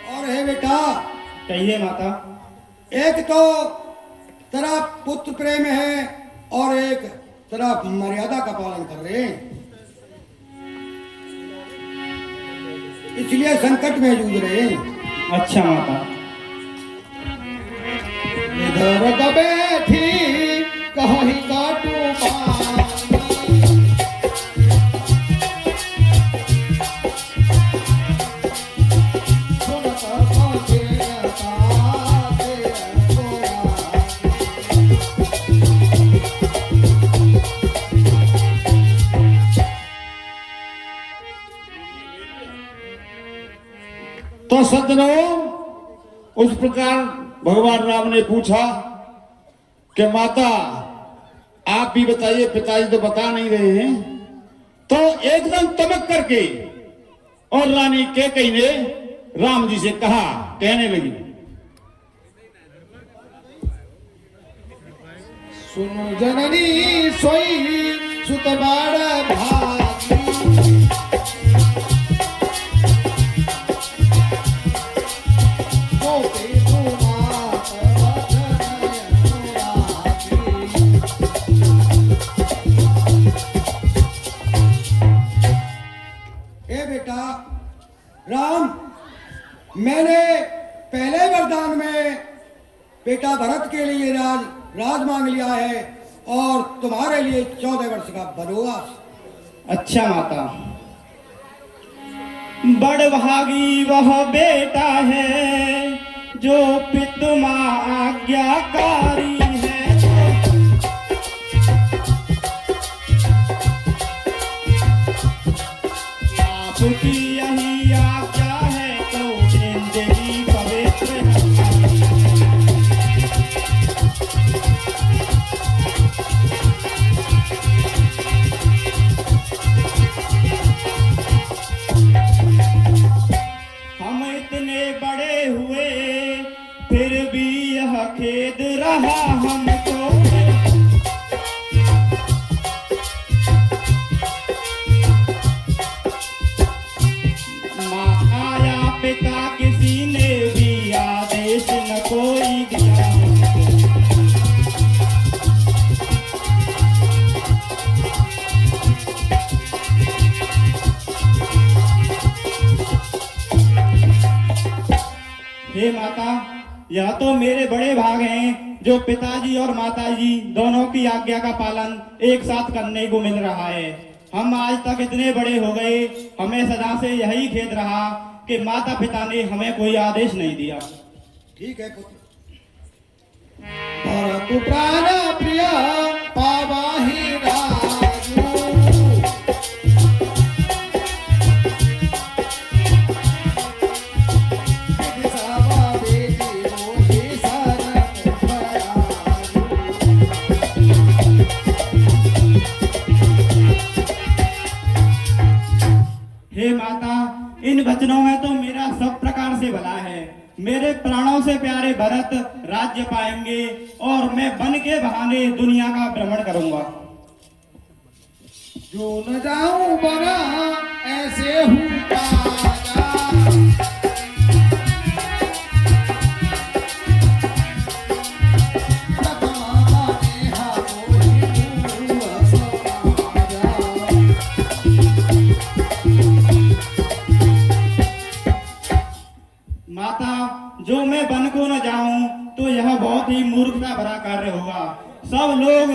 और है बेटा, कहिए माता। एक तो तेरा पुत्र प्रेम है और एक तेरा मर्यादा का पालन कर रहे हैं, इसलिए संकट में जूझ रहे हैं। अच्छा माता। इधर बैठी कहीं काटू तो सज्जनों, उस प्रकार भगवान राम ने पूछा कि माता आप भी बताइए, पिताजी तो बता नहीं रहे हैं। तो एकदम तमक करके और रानी कैकेयी ने राम जी से कहा, कहने लगी, सुनो जननी सोई सुत बाड़ा भागी बेटा राम, मैंने पहले वरदान में बेटा भरत के लिए राज मांग लिया है और तुम्हारे लिए 14 वर्ष का वनवास। अच्छा माता। बड़भागी वह बेटा है जो पितुमा आज्ञाकारी है। आपकी यही आज्ञा है तो जिंदगी पवित्र हम इतने बड़े हुए फिर भी यह खेद रहा हमको। पिता किसी ने भी आदेश न कोई दिया। हे माता, यह तो मेरे बड़े भाग हैं जो पिताजी और माताजी दोनों की आज्ञा का पालन एक साथ करने को मिल रहा है। हम आज तक इतने बड़े हो गए, हमें सदा से यही खेद रहा कि माता पिता ने हमें कोई आदेश नहीं दिया। ठीक है पुत्र। और तू प्राण प्रिय पावाहि राजू हे माता, इन वचनों में तो मेरा सब प्रकार से भला है। मेरे प्राणों से प्यारे भरत राज्य पाएंगे और मैं वन के बहाने दुनिया का भ्रमण करूंगा। जो न जाऊं बना ऐसे हूँ माता, जो मैं वन को न जाऊं तो यह बहुत ही मूर्खता भरा कार्य होगा। सब लोग